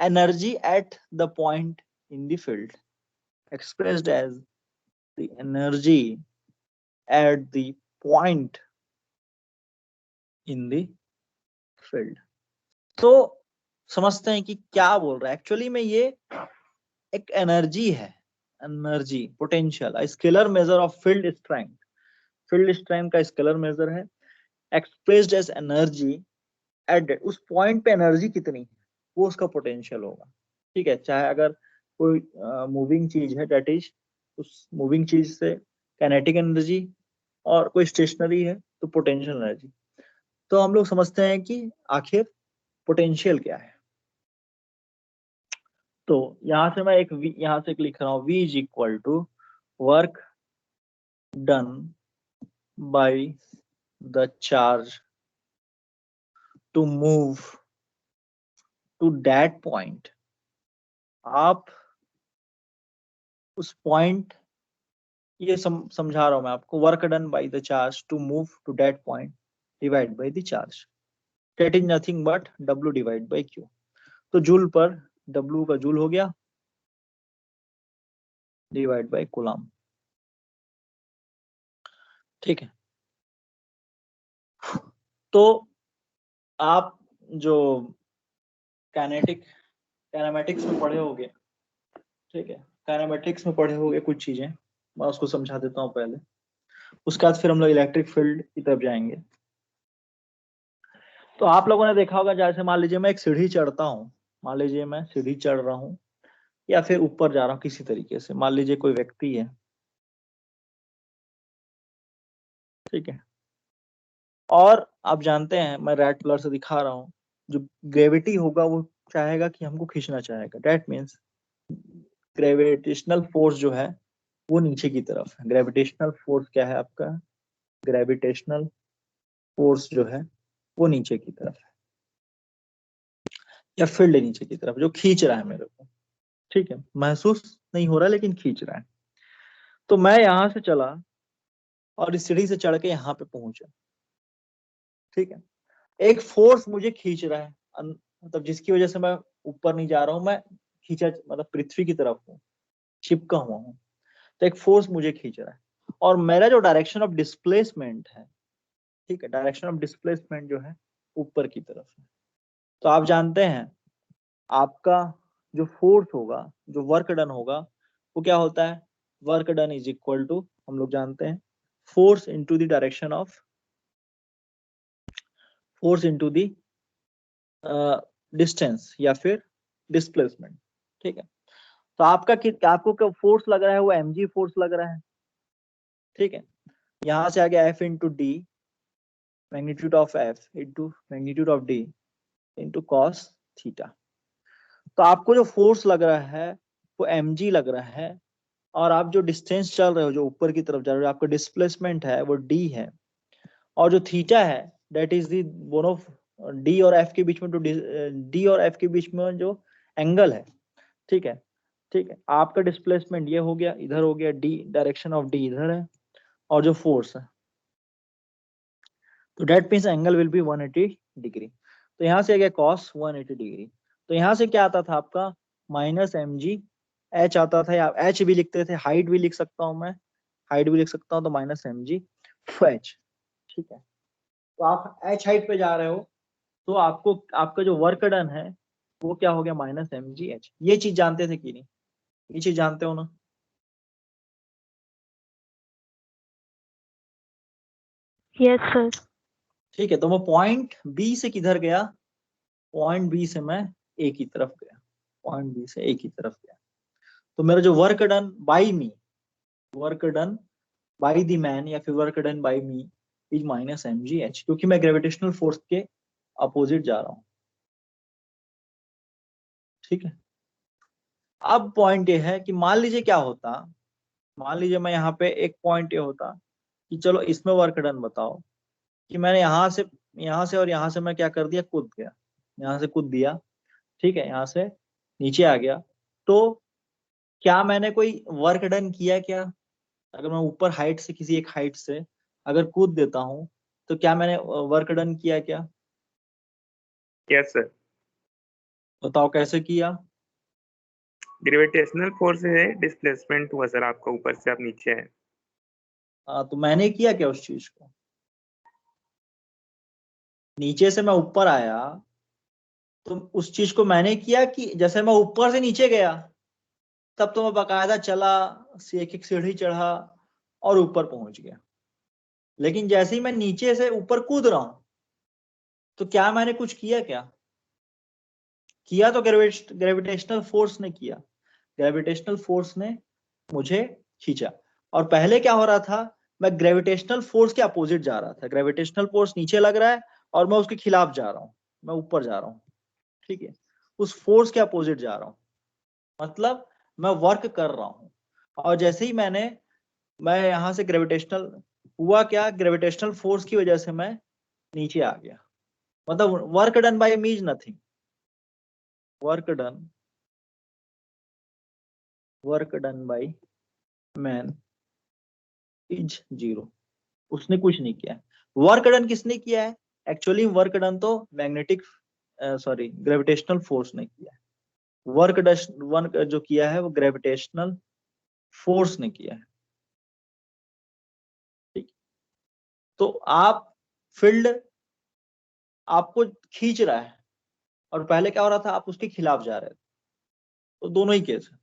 energy at the point in the field, expressed as the energy at the point in the field. तो समझते हैं कि क्या बोल रहा है एक्चुअली में। ये एक एनर्जी है, energy potential, scalar measure of field strength. Field strength का स्केलर मेजर है, एक्सप्रेस्ड एज एनर्जी एट उस पॉइंट पे एनर्जी कितनी है वो उसका पोटेंशियल होगा। ठीक है, चाहे अगर कोई मूविंग चीज है दैट इज उस मूविंग चीज से काइनेटिक एनर्जी, और कोई स्टेशनरी है तो पोटेंशियल एनर्जी। तो हम लोग समझते हैं कि आखिर पोटेंशियल क्या है। तो यहां से मैं एक यहां से लिख रहा हूं V is equal to work done by the charge to move to that point. आप उस पॉइंट, ये समझा रहा हूं मैं आपको, work done by the charge to move to that point divide by the charge, that is nothing but W divide by Q। तो जूल पर W का जूल हो गया डिवाइड बाय कूलम। ठीक है, तो आप जो काइनेमेटिक्स में पढ़े होंगे, ठीक है, काइनेमेटिक्स में पढ़े होंगे कुछ चीजें, मैं उसको समझा देता हूँ पहले, उसके बाद फिर हम लोग इलेक्ट्रिक फील्ड की तरफ जाएंगे। तो आप लोगों ने देखा होगा, जैसे मान लीजिए मैं एक सीढ़ी चढ़ता हूँ, मान लीजिए मैं सीढ़ी चढ़ रहा हूँ या फिर ऊपर जा रहा हूँ किसी तरीके से, मान लीजिए कोई व्यक्ति है, ठीक है, और आप जानते हैं मैं रेड कलर से दिखा रहा हूँ, जो ग्रेविटी होगा वो चाहेगा कि हमको खींचना चाहेगा, दैट मीन्स ग्रेविटेशनल फोर्स जो है वो नीचे की तरफ है। ग्रेविटेशनल फोर्स क्या है आपका, ग्रेविटेशनल फोर्स जो है वो नीचे की तरफ है, या फील्ड नीचे की तरफ जो खींच रहा है मेरे को। ठीक है, महसूस नहीं हो रहा लेकिन खींच रहा है। तो मैं यहां से चला और इस सीढ़ी से चढ़ के यहाँ पे पहुंचा, ठीक है, एक फोर्स मुझे खींच रहा है, मतलब जिसकी वजह से मैं ऊपर नहीं जा रहा हूँ, मैं खींचा मतलब पृथ्वी की तरफ हूँ, चिपका हुआ हूँ। तो एक फोर्स मुझे खींच रहा है, और मेरा जो डायरेक्शन ऑफ डिस्प्लेसमेंट है, ठीक है, डायरेक्शन ऑफ डिस्प्लेसमेंट जो है ऊपर की तरफ है। तो आप जानते हैं आपका जो फोर्स होगा, जो वर्क डन होगा, वो क्या होता है, work done is equal to, हम लोग जानते हैं, force into the direction of, force into the distance या फिर डिस्प्लेसमेंट। ठीक है, तो आपको क्या फोर्स लग रहा है, वो mg फोर्स लग रहा है। ठीक है, यहां से आ गया F into D, magnitude of F into magnitude of D into cos theta. तो आपको जो फोर्स लग रहा है वो mg लग रहा है, और आप जो डिस्टेंस चल रहे हो, जो ऊपर की तरफ जा रहे हो, आपका डिस्प्लेसमेंट है वो d है, और जो थीटा है दैट इज दी दोनों d और f के बीच में, तो d और f के बीच में जो एंगल है, ठीक है, ठीक है, आपका डिस्प्लेसमेंट ये हो गया, इधर हो गया d, डायरेक्शन ऑफ d इधर है, और जो फोर्स है, तो that means angle will be 180 degree. तो यहाँ से आ गया cos 180 डिग्री। तो यहाँ से क्या आता था आपका, माइनस mg h आता था, या h भी लिखते थे, हाइट भी लिख सकता हूँ मैं, हाइट भी लिख सकता हूँ, तो माइनस mg h। ठीक है, तो आप h हाइट पे जा रहे हो, तो आपको आपका जो वर्क डन है वो क्या हो गया, माइनस mg h। ये चीज जानते थे कि नहीं, ये चीज जानते हो ना। Yes, sir. ठीक है, तो मैं पॉइंट बी से किधर गया, पॉइंट बी से मैं ए की तरफ गया, पॉइंट बी से ए की तरफ गया। तो मेरा जो work done by me, work done by the man या फिर work done by me is minus mg h, क्योंकि मैं ग्रेविटेशनल फोर्स के अपोजिट जा रहा हूँ। ठीक है, अब पॉइंट ये है कि मान लीजिए क्या होता, मान लीजिए मैं यहाँ पे एक पॉइंट ये होता कि चलो इसमें वर्क डन बताओ, कि मैंने यहाँ से और यहाँ से मैं क्या कर दिया, कूद गया, यहाँ से कूद दिया, ठीक है, यहाँ से नीचे आ गया, तो क्या मैंने कोई वर्क डन किया क्या, अगर मैं ऊपर हाइट से किसी एक हाइट से अगर कूद देता हूँ तो क्या मैंने वर्क डन किया क्या, यस सर। बताओ कैसे किया। ग्रेविटेशनल फोर्स है, डिस्प्लेसमेंट हुआ सर आपका, ऊपर से आप नीचे है। तो मैंने किया क्या उस चीज को? नीचे से मैं ऊपर आया तो उस चीज को मैंने किया कि जैसे मैं ऊपर से नीचे गया तब तो मैं बकायदा चला, एक एक सीढ़ी चढ़ा और ऊपर पहुंच गया। लेकिन जैसे ही मैं नीचे से ऊपर कूद रहा हूं तो क्या मैंने कुछ किया? क्या किया? तो ग्रेविटेशनल फोर्स ने किया। ग्रेविटेशनल फोर्स ने मुझे खींचा। और पहले क्या हो रहा था, मैं ग्रेविटेशनल फोर्स के अपोजिट जा रहा था। ग्रेविटेशनल फोर्स नीचे लग रहा है और मैं उसके खिलाफ जा रहा हूं, मैं ऊपर जा रहा हूं। ठीक है, उस फोर्स के अपोजिट जा रहा हूं, मतलब मैं वर्क कर रहा हूं। और जैसे ही मैं यहां से ग्रेविटेशनल हुआ क्या, ग्रेविटेशनल फोर्स की वजह से मैं नीचे आ गया। मतलब work done bye me is nothing, work done by man is zero. उसने कुछ नहीं किया। वर्क डन किसने किया है? एक्चुअली वर्क डन तो मैग्नेटिक सॉरी ग्रेविटेशनल फोर्स ने किया है। वर्क जो किया है वो ग्रेविटेशनल फोर्स ने किया है। ठीक, तो आप फील्ड आपको खींच रहा है और पहले क्या हो रहा था, आप उसके खिलाफ जा रहे थे। तो दोनों ही केस है।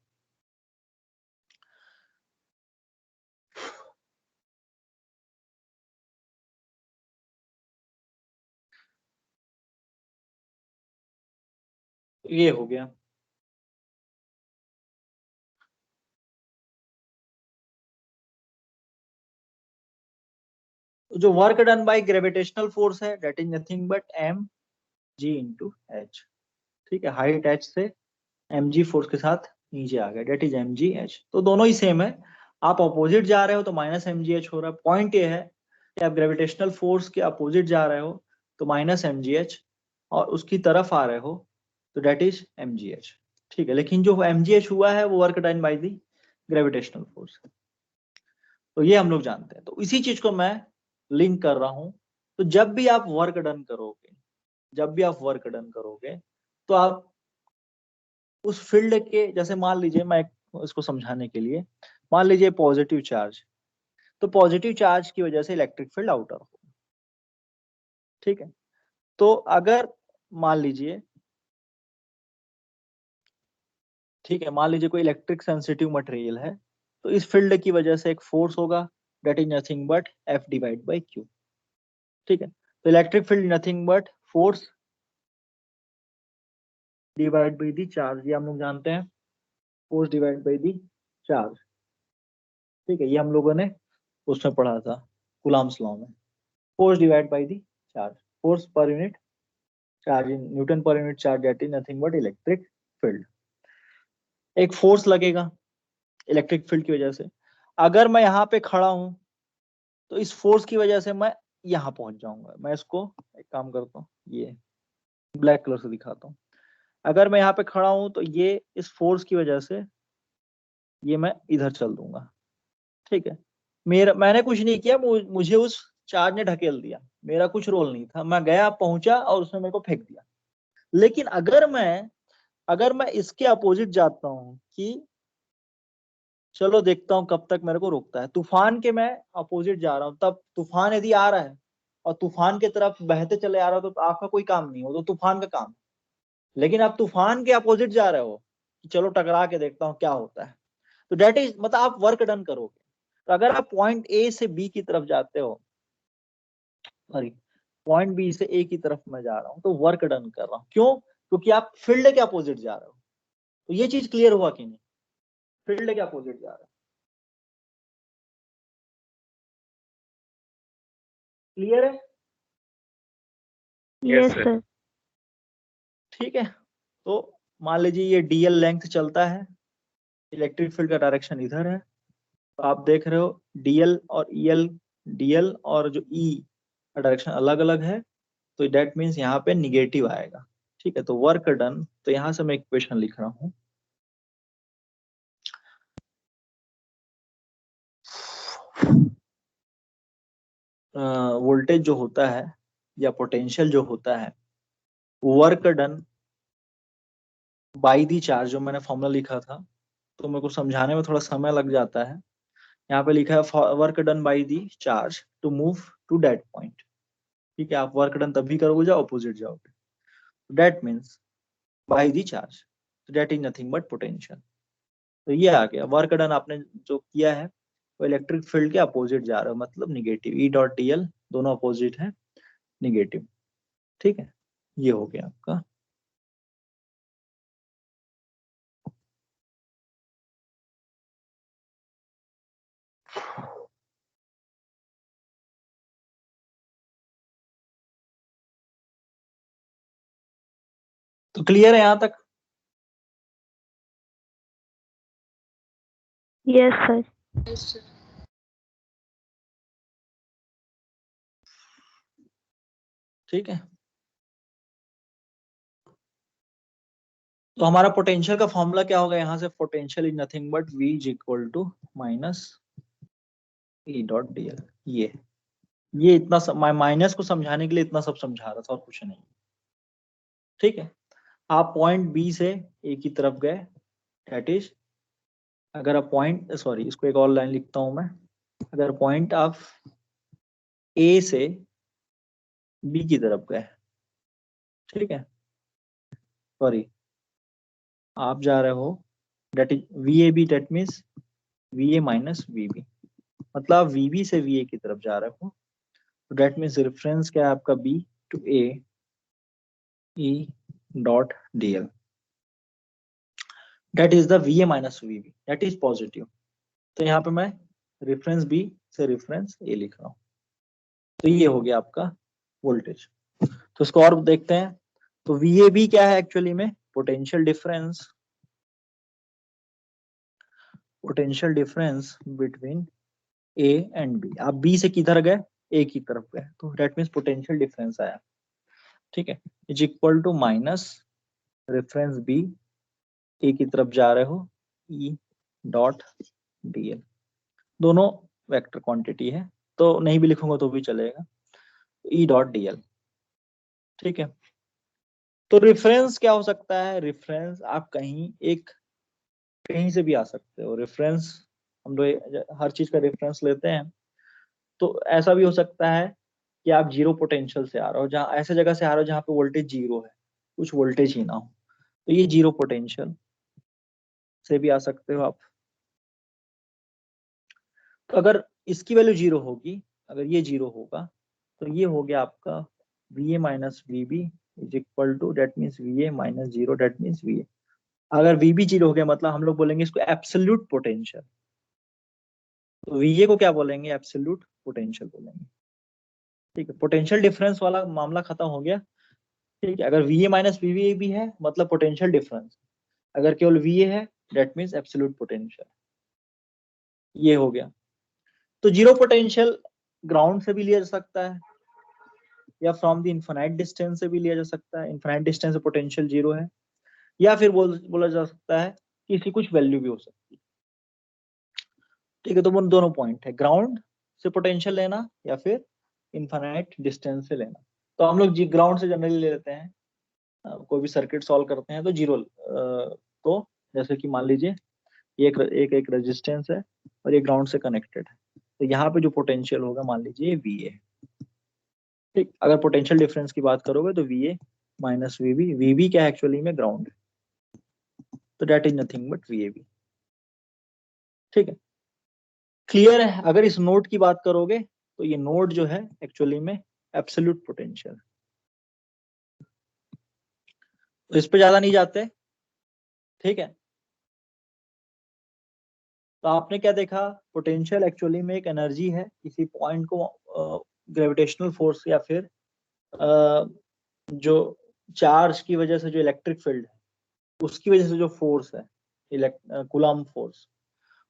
ये हो गया। जो work done by gravitational force है that is nothing but M G into H. ठीक है, हाइट एच से एम जी फोर्स के साथ नीचे आ गया, that is M G H. तो दोनों ही सेम है। आप अपोजिट जा रहे हो तो माइनस एम जी एच हो रहा है। पॉइंट ये है कि आप ग्रेविटेशनल फोर्स के अपोजिट जा रहे हो तो माइनस एम जी एच, और उसकी तरफ आ रहे हो तो that is M G h. ठीक है, लेकिन जो एम जी एच हुआ है वो work done by the gravitational force. तो ये हम लोग जानते हैं। तो इसी चीज को मैं लिंक कर रहा हूं। तो जब भी आप वर्क डन करोगे, जब भी आप वर्क डन करोगे तो आप उस फील्ड के, जैसे मान लीजिए, मैं इसको समझाने के लिए, मान लीजिए पॉजिटिव चार्ज, तो पॉजिटिव चार्ज की वजह से इलेक्ट्रिक फील्ड आउटर हो। ठीक है, तो अगर मान लीजिए, ठीक है, मान लीजिए कोई इलेक्ट्रिक सेंसिटिव मटेरियल है तो इस फील्ड की वजह से एक फोर्स होगा that is nothing but F divide by Q. ठीक है, तो electric field nothing but force divide by the charge, ये हम लोग जानते हैं, force divide by the charge. ठीक है, ये हम लोगों ने उसमें पढ़ा था कूलम्ब्स लॉ में। Force divide by the charge, force per unit charge in newton per unit charge that is nothing but electric field. एक फोर्स लगेगा इलेक्ट्रिक फील्ड की वजह से। अगर मैं यहाँ पे खड़ा हूं तो इस फोर्स की वजह से मैं यहाँ पहुंच जाऊंगा। मैं इसको एक काम करता हूँ, ये ब्लैक कलर से दिखाता हूँ। अगर मैं यहाँ पे खड़ा हूं तो ये इस फोर्स की वजह से ये मैं इधर चल दूंगा। ठीक है, मैंने कुछ नहीं किया, मुझे उस चार्ज ने ढकेल दिया, मेरा कुछ रोल नहीं था, मैं गया पहुंचा और उसने मेरे को फेंक दिया। लेकिन अगर मैं इसके अपोजिट जाता हूँ कि चलो देखता हूँ कब तक मेरे को रोकता है, तूफान के मैं अपोजिट जा रहा हूँ, तब तूफान यदि आ रहा है और तूफान की तरफ बहते चले आ रहा हो तो आपका कोई काम नहीं हो, तो तूफान का काम। लेकिन आप तूफान के अपोजिट जा रहे हो कि चलो टकरा के देखता हूँ क्या होता है, तो डेट इज मतलब आप वर्क डन करोगे। तो अगर आप पॉइंट ए से बी की तरफ जाते हो, सॉरी पॉइंट बी से ए की तरफ मैं जा रहा हूँ तो वर्क डन कर रहा हूँ। क्यों? क्योंकि आप फील्ड के अपोजिट जा रहे हो। तो ये चीज क्लियर हुआ कि नहीं? फील्ड के अपोजिट जा रहे हो, क्लियर है? Yes Yes, sir. sir. ठीक है, तो मान लीजिए ये डीएल लेंथ चलता है, इलेक्ट्रिक फील्ड का डायरेक्शन इधर है, तो आप देख रहे हो डीएल और ईएल, डीएल और जो ई का डायरेक्शन अलग अलग है, तो दैट मीन्स यहाँ पे निगेटिव आएगा। ठीक है, तो वर्क डन, तो यहाँ से मैं इक्वेशन लिख रहा हूँ, वोल्टेज जो होता है या पोटेंशियल जो होता है, work done by the charge, जो मैंने फॉर्मूला लिखा था, तो मेरे को समझाने में थोड़ा समय लग जाता है। यहाँ पे लिखा है work done by the charge to move to that point. ठीक है, आप वर्क डन तभी करोगे जब अपोजिट जाओगे। That means by the charge, that is nothing but potential. तो ये आ गया, वर्क डन आपने जो किया है वो इलेक्ट्रिक फील्ड के अपोजिट जा रहा है, मतलब निगेटिव। ई डॉट डी एल दोनों अपोजिट है, निगेटिव। ठीक है, ये हो गया आपका। तो क्लियर है यहां तक? Yes, sir. ठीक है, तो हमारा पोटेंशियल का फॉर्मूला क्या होगा यहाँ से? Potential is nothing but V is equal to minus E dot D l. ये इतना माइनस को समझाने के लिए इतना सब समझा रहा था और कुछ नहीं। ठीक है, आप पॉइंट बी से ए की तरफ गए, दैट इज, अगर आप पॉइंट, सॉरी इसको एक और लाइन लिखता हूं मैं, अगर पॉइंट आप ए से बी की तरफ गए, ठीक है, सॉरी आप जा रहे हो, that is V A B, that means V A minus V B, मतलब आप वी बी से वी ए की तरफ जा रहे हो, तो दैट मीन्स रेफरेंस क्या है आपका? B to A E dot D l, that is the V A minus V B, that is positive. तो यहाँ पे मैं रेफरेंस बी से रेफरेंस ए लिख रहा हूँ। तो ये हो गया आपका वोल्टेज। तो इसको और देखते हैं। तो वी ए बी क्या है एक्चुअली में? Potential difference, potential difference between A and B. आप बी से किधर गए? ए की तरफ गए, तो दैट मीन्स पोटेंशियल डिफरेंस आया। ठीक है, is equal to minus reference B, A की तरफ जा रहे हो, ई डॉट डी एल। दोनों वेक्टर क्वांटिटी है, तो नहीं भी लिखूंगा तो भी चलेगा, ई डॉट डी एल। ठीक है, तो रेफरेंस क्या हो सकता है? रेफरेंस आप कहीं से भी आ सकते हो। रेफरेंस हम लोग हर चीज का रेफरेंस लेते हैं, तो ऐसा भी हो सकता है कि आप जीरो पोटेंशियल से आ रहे हो, जहाँ ऐसे जगह से आ रहे हो जहाँ पे वोल्टेज जीरो है, कुछ वोल्टेज ही ना हो, तो ये जीरो पोटेंशियल से भी आ सकते हो आप। तो अगर इसकी वैल्यू जीरो होगी, अगर ये जीरो होगा, तो ये हो गया आपका V A minus V B is equal to, that means V A minus zero, that means V A. अगर वी बी जीरो हो गया, मतलब हम लोग बोलेंगे इसको एब्सोल्यूट पोटेंशियल। तो वी ए को क्या बोलेंगे? एब्सोल्यूट पोटेंशियल बोलेंगे। ठीक है, पोटेंशियल डिफरेंस वाला मामला खत्म हो गया। ठीक है, अगर V A minus V B भी है मतलब पोटेंशियल डिफरेंस, अगर केवल वी ए है दैट मीन्स एब्सोल्यूट पोटेंशियल। ये हो गया। तो जीरो पोटेंशियल ग्राउंड से भी लिया जा सकता है, या फ्रॉम द इनफाइनाइट डिस्टेंस से भी लिया जा सकता है। इनफाइनाइट डिस्टेंस से पोटेंशियल जीरो है, या फिर बोला जा सकता है कि इसकी कुछ वैल्यू भी हो सकती है। ठीक है, तो वो दोनों पॉइंट है, ग्राउंड से पोटेंशियल लेना या फिर इनफाइनाइट डिस्टेंस से लेना। तो हम लोग जी ग्राउंड से जनरली ले लेते हैं, कोई भी सर्किट सॉल्व करते हैं तो जीरो। तो जैसे कि मान लीजिए एक रेजिस्टेंस है और ये ग्राउंड से कनेक्टेड है, तो यहाँ पे जो पोटेंशियल होगा मान लीजिए वी ए। ठीक, अगर पोटेंशियल डिफरेंस की बात करोगे तो V A minus V B क्या है एक्चुअली में? ग्राउंड, तो that is nothing but V A B. ठीक है, क्लियर है? अगर इस नोड की बात करोगे तो ये नोड जो है एक्चुअली में एब्सोल्यूट पोटेंशियल, तो इस पे ज्यादा नहीं जाते। ठीक है, तो आपने क्या देखा? पोटेंशियल एक्चुअली में एक एनर्जी है, किसी पॉइंट को ग्रेविटेशनल फोर्स या फिर जो चार्ज की वजह से जो इलेक्ट्रिक फील्ड है उसकी वजह से जो फोर्स है, कूलम्ब फोर्स,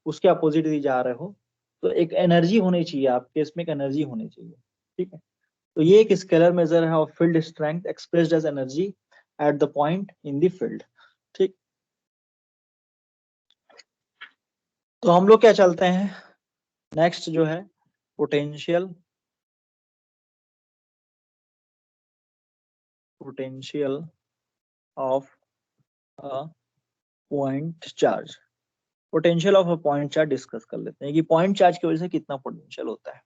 उसके अपोजिट ही जा रहे हो, तो एक एनर्जी होनी चाहिए आपके इसमें, एक एनर्जी होनी चाहिए। ठीक है, तो ये एक स्केलर मेजर है of field strength expressed as energy at the point in the field. ठीक, तो हम लोग क्या चलते हैं नेक्स्ट जो है potential, potential of point charge, potential of a point charge discuss कर लेते हैं कि पॉइंट चार्ज की वजह से कितना पोटेंशियल होता है।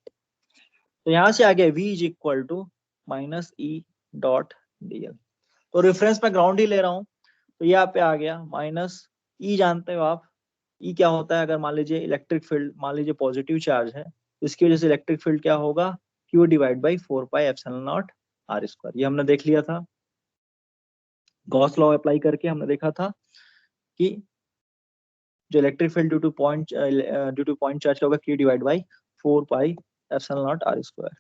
तो यहाँ से आ गया V is equal to minus E dot dl। तो रेफरेंस में ग्राउंड ही ले रहा हूँ, तो यहाँ पे आ गया माइनस ई, जानते हो आप ई क्या होता है। अगर मान लीजिए इलेक्ट्रिक फील्ड, मान लीजिए पॉजिटिव चार्ज है, तो इसकी वजह से इलेक्ट्रिक फील्ड क्या होगा, Q divide by 4 pi epsilon naught R square. ये हमने देख लिया था, गॉस लॉ अप्लाई करके हमने देखा था कि जो electric field due to point charge का होगा Q divide by 4 pi epsilon naught R square.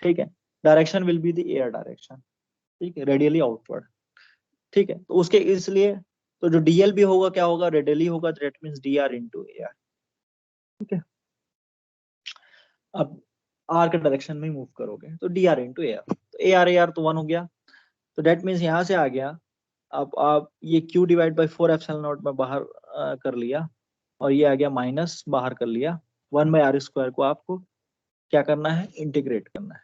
ठीक है, direction will be the air direction, ठीक है, रेडियली आउटवर्ड। ठीक है, तो उसके इसलिए तो जो डीएल भी होगा क्या होगा, रेडियली होगा, that means dr into air. ठीक है, अब आर के डायरेक्शन में मूव करोगे तो dr इनटू एयर, तो AR तो 1 हो गया, तो दैट मींस यहां से आ गया। अब आप ये Q divide by 4 epsilon not में बाहर कर लिया, और ये आ गया माइनस बाहर कर लिया, 1 बाई R स्क्वायर को आपको क्या करना है, इंटीग्रेट करना है।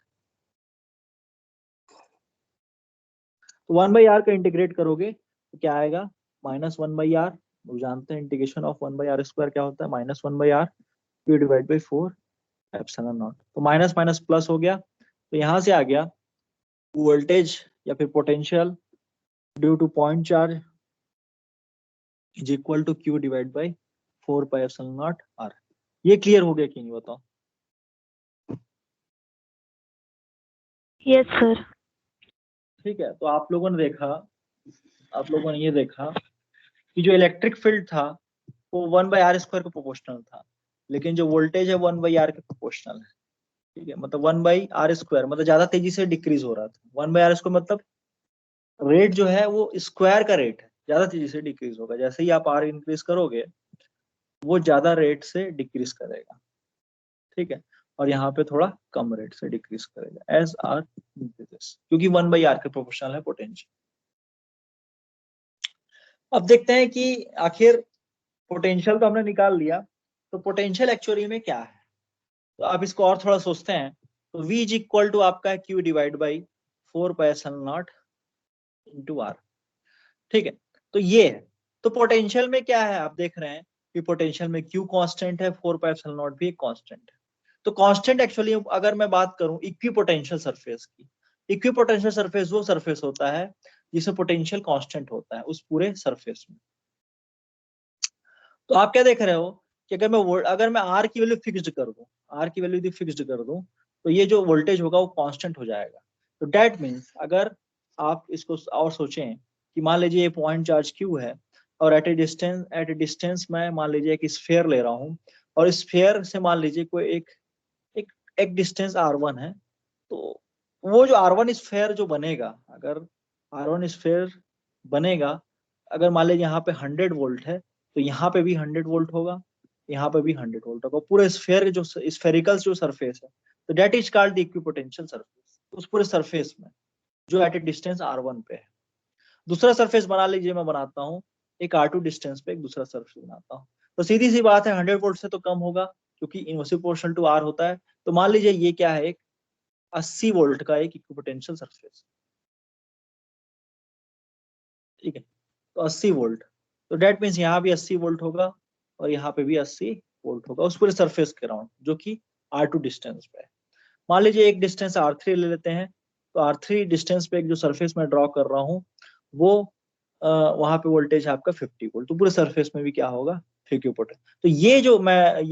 तो 1 बाई आर का इंटीग्रेट करोगे तो क्या आएगा, माइनस 1 बाई आर। जानते हैं integration of 1 by R square क्या होता है, minus 1 by R Q divide by 4 epsilon naught. तो माइनस माइनस प्लस हो गया, तो यहां से आ गया वोल्टेज या फिर potential due to point charge is equal to Q divide by 4 pi epsilon naught R। ये क्लियर हो गया कि नहीं बताओ। Yes sir. ठीक है, तो आप लोगों ने ये देखा कि जो इलेक्ट्रिक फील्ड था वो 1 बाई आर स्क्वायर को प्रोपोर्शनल था, लेकिन जो वोल्टेज है 1 बाई आर के प्रोपोर्शनल है। ठीक है, मतलब 1 बाई आर स्क्वायर मतलब ज्यादा तेजी से डिक्रीज हो रहा था। 1 बाई आर स्क्वायर मतलब रेट जो है वो स्क्वायर का रेट है, ज्यादा तेजी से डिक्रीज होगा। जैसे ही आप आर इंक्रीज करोगे वो ज्यादा रेट से डिक्रीज करेगा। ठीक है, और यहाँ पे थोड़ा कम रेट से डिक्रीज करेगा एज आर इंक्रीजेस, क्योंकि 1 बाई आर के प्रोपोर्शनल है पोटेंशियल। अब देखते हैं कि आखिर पोटेंशियल तो हमने निकाल लिया, तो पोटेंशियल एक्चुअली में क्या है। तो आप इसको और थोड़ा सोचते हैं, तो V इज इक्वल टू आपका है Q divide by 4 pi epsilon naught into R. ठीक है, तो ये है। तो पोटेंशियल में क्या है, आप देख रहे हैं कि पोटेंशियल में Q कांस्टेंट है, 4 पाई एप्सिलॉन नॉट भी एक कांस्टेंट है। तो कांस्टेंट एक्चुअली अगर मैं बात करूं इक्विपोटेंशियल सरफेस की, इक्विपोटेंशियल सरफेस वो सरफेस होता है जिसमें पोटेंशियल कांस्टेंट होता है उस पूरे सरफेस में। तो आप क्या देख रहे हो कि अगर मैं आर की वैल्यू फिक्स्ड कर दूं, आर की वैल्यू यदि फिक्स्ड कर दूं, तो ये जो वोल्टेज होगा वो कांस्टेंट हो जाएगा। तो दैट मींस अगर आप इसको और सोचें कि मान लीजिए ये पॉइंट चार्ज क्यू है, और एट ए डिस्टेंस मैं मान लीजिए एक स्फीयर ले रहा हूँ, और स्फीयर से मान लीजिए कोई एक एक डिस्टेंस r1 है, तो वो जो r1 स्फीयर जो बनेगा, अगर r1 स्फीयर बनेगा, अगर मान लीजिए यहाँ पे 100 वोल्ट है, तो यहाँ पे भी 100 वोल्ट होगा, यहाँ पे भी 100 वोल्ट होगा, पूरे स्फीयर जो स्फेरिकल जो सरफेस है, तो that is called the equipotential surface, उस पूरे सरफेस में जो एट ए डिस्टेंस r1 पे है। दूसरा सरफेस बना लीजिए, मैं बनाता हूँ एक r2 डिस्टेंस पे एक दूसरा सरफेस बनाता हूँ, तो सीधी सी बात है 100 वोल्ट से तो कम होगा, क्योंकि इनवर्सली प्रोपोर्शनल टू r होता है। तो मान लीजिए ये क्या है, एक 80 वोल्ट का एक इक्विपोटेंशियल सरफेस। ठीक है, तो 80 वोल्ट, तो डेट मीन्स यहाँ भी 80 वोल्ट होगा, और यहाँ पे भी 80 वोल्ट होगा उस पूरे सरफेस के अराउंड, जो कि R2 डिस्टेंस पे है। मान लीजिए एक डिस्टेंस R3 ले लेते हैं, तो R3 डिस्टेंस पे एक जो सरफेस मैं ड्रॉ कर रहा हूँ, वो वहां पे वोल्टेज है आपका 50 वोल्ट, तो पूरे सरफेस में भी क्या होगा, इक्विपोटेंशियल। तो ये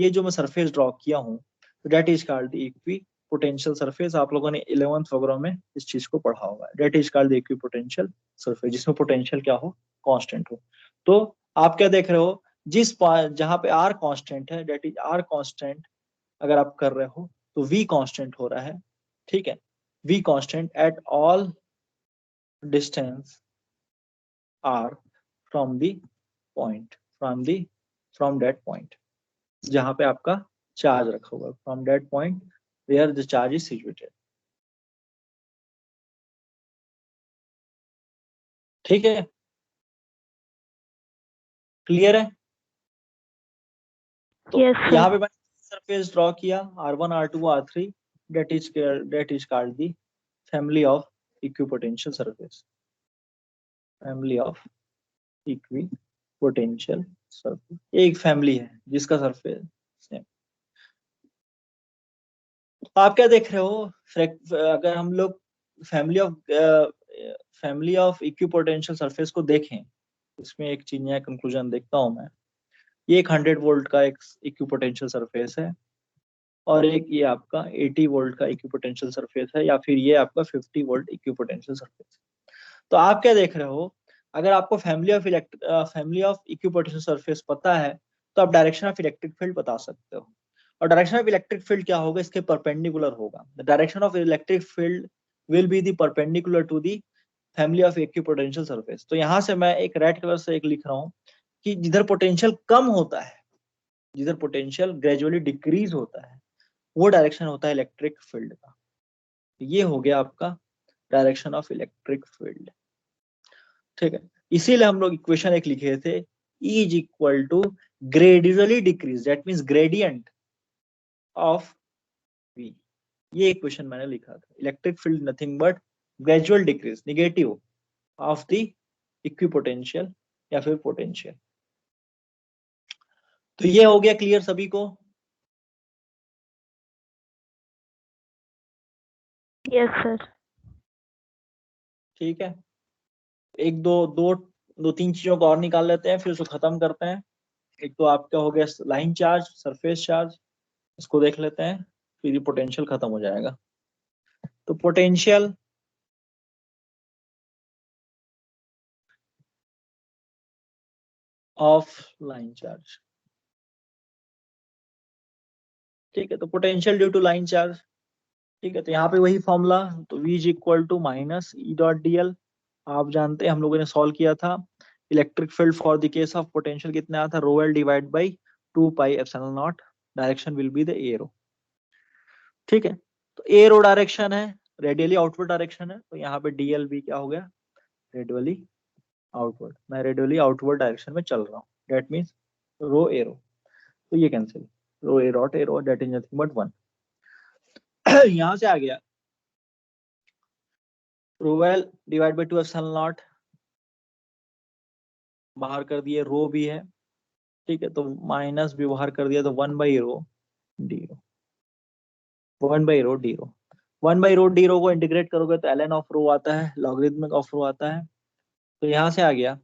जो मैं सरफेस ड्रॉ किया हूँ, तो that is called the equipotential surface. आप लोगों ने 11th वगैरह में इस चीज को पढ़ा होगा, that is called the equipotential surface, जिसमें पोटेंशियल क्या हो, कांस्टेंट हो। तो आप क्या देख रहे हो, जहां पे आर कांस्टेंट है, डेट इज आर कांस्टेंट अगर आप कर रहे हो, तो वी कांस्टेंट हो रहा है। ठीक है, V constant at all distance R from the point, from that point जहां पे आपका चार्ज रखा हुआ है, from that point where the charge is situated. ठीक है, क्लियर है। तो यस सर। यहाँ पे मैंने सरफेस ड्रॉ किया R1 R2 R3, that is called the family of equipotential surface, family of equi potential surface, एक फैमिली है जिसका सरफेस सेम। आप क्या देख रहे हो, अगर हम लोग फैमिली ऑफ इक्विपोटेंशियल सरफेस को देखें, इसमें एक चीज नया कंक्लूजन देखता हूं मैं। ये एक 100 वोल्ट का एक इक्विपोटेंशियल सरफेस है, और एक ये आपका 80 वोल्ट का इक्विपोटेंशियल सरफेस है, या फिर ये आपका 50 वोल्ट इक्विपोटेंशियल सरफेस। तो आप क्या देख रहे हो, अगर आपको फैमिली ऑफ इक्विपोटेंशियल सरफेस पता है, तो आप डायरेक्शन ऑफ इलेक्ट्रिक फील्ड बता सकते हो। और डायरेक्शन ऑफ इलेक्ट्रिक फील्ड क्या होगा, इसके परपेंडिकुलर होगा। The direction of electric field will be the perpendicular to the family of equipotential surface. तो यहाँ से मैं एक रेड कलर से एक लिख रहा हूँ कि जिधर पोटेंशियल कम होता है, जिधर पोटेंशियल ग्रेजुअली डिक्रीज होता है, वो डायरेक्शन होता है इलेक्ट्रिक फील्ड का। ये हो गया आपका डायरेक्शन ऑफ इलेक्ट्रिक फील्ड। ठीक है, इसीलिए हम लोग इक्वेशन एक लिखे थे, E is equal to gradually decrease, that means gradient of V। ये इक्वेशन मैंने लिखा था, electric field nothing but gradual decrease, negative of the equipotential या फिर पोटेंशियल। तो ये हो गया क्लियर सभी को? Yes sir. ठीक है, एक दो तीन चीजों को और निकाल लेते हैं, फिर उसको खत्म करते हैं। एक तो आपका हो गया लाइन चार्ज, सरफेस चार्ज, इसको देख लेते हैं, फिर ये पोटेंशियल खत्म हो जाएगा। तो पोटेंशियल ऑफ लाइन चार्ज, ठीक है, तो potential due to line charge. ठीक है, तो यहाँ पे वही फॉर्मूला, तो V is equal to minus E dot D l. आप जानते हैं हम लोगों ने सॉल्व किया था, electric field for the case of potential कितना आया था, rho l divide by 2 pi epsilon naught, direction will be the arrow. ठीक है, तो एरो डायरेक्शन है, रेडियली आउटवर्ड डायरेक्शन है, तो यहाँ पे डीएल भी क्या हो गया, रेडियली आउटवर्ड। मैं रेडियली आउटवर्ड डायरेक्शन में चल रहा हूँ, दैट मीन्स रो एरो, तो ये cancel, rho a dot arrow that is nothing but 1। यहाँ से आ गया rho l divide by 2 epsilon naught, बाहर कर दिए, रो भी है, ठीक है, तो माइनस भी बाहर कर दिया, तो 1/रो डी रो, 1/रो डी रो, 1/रो डी रो को इंटीग्रेट करोगे तो ln ऑफ रो आता है, लॉगरिथमिक ऑफ रो आता है। तो यहाँ से आ गया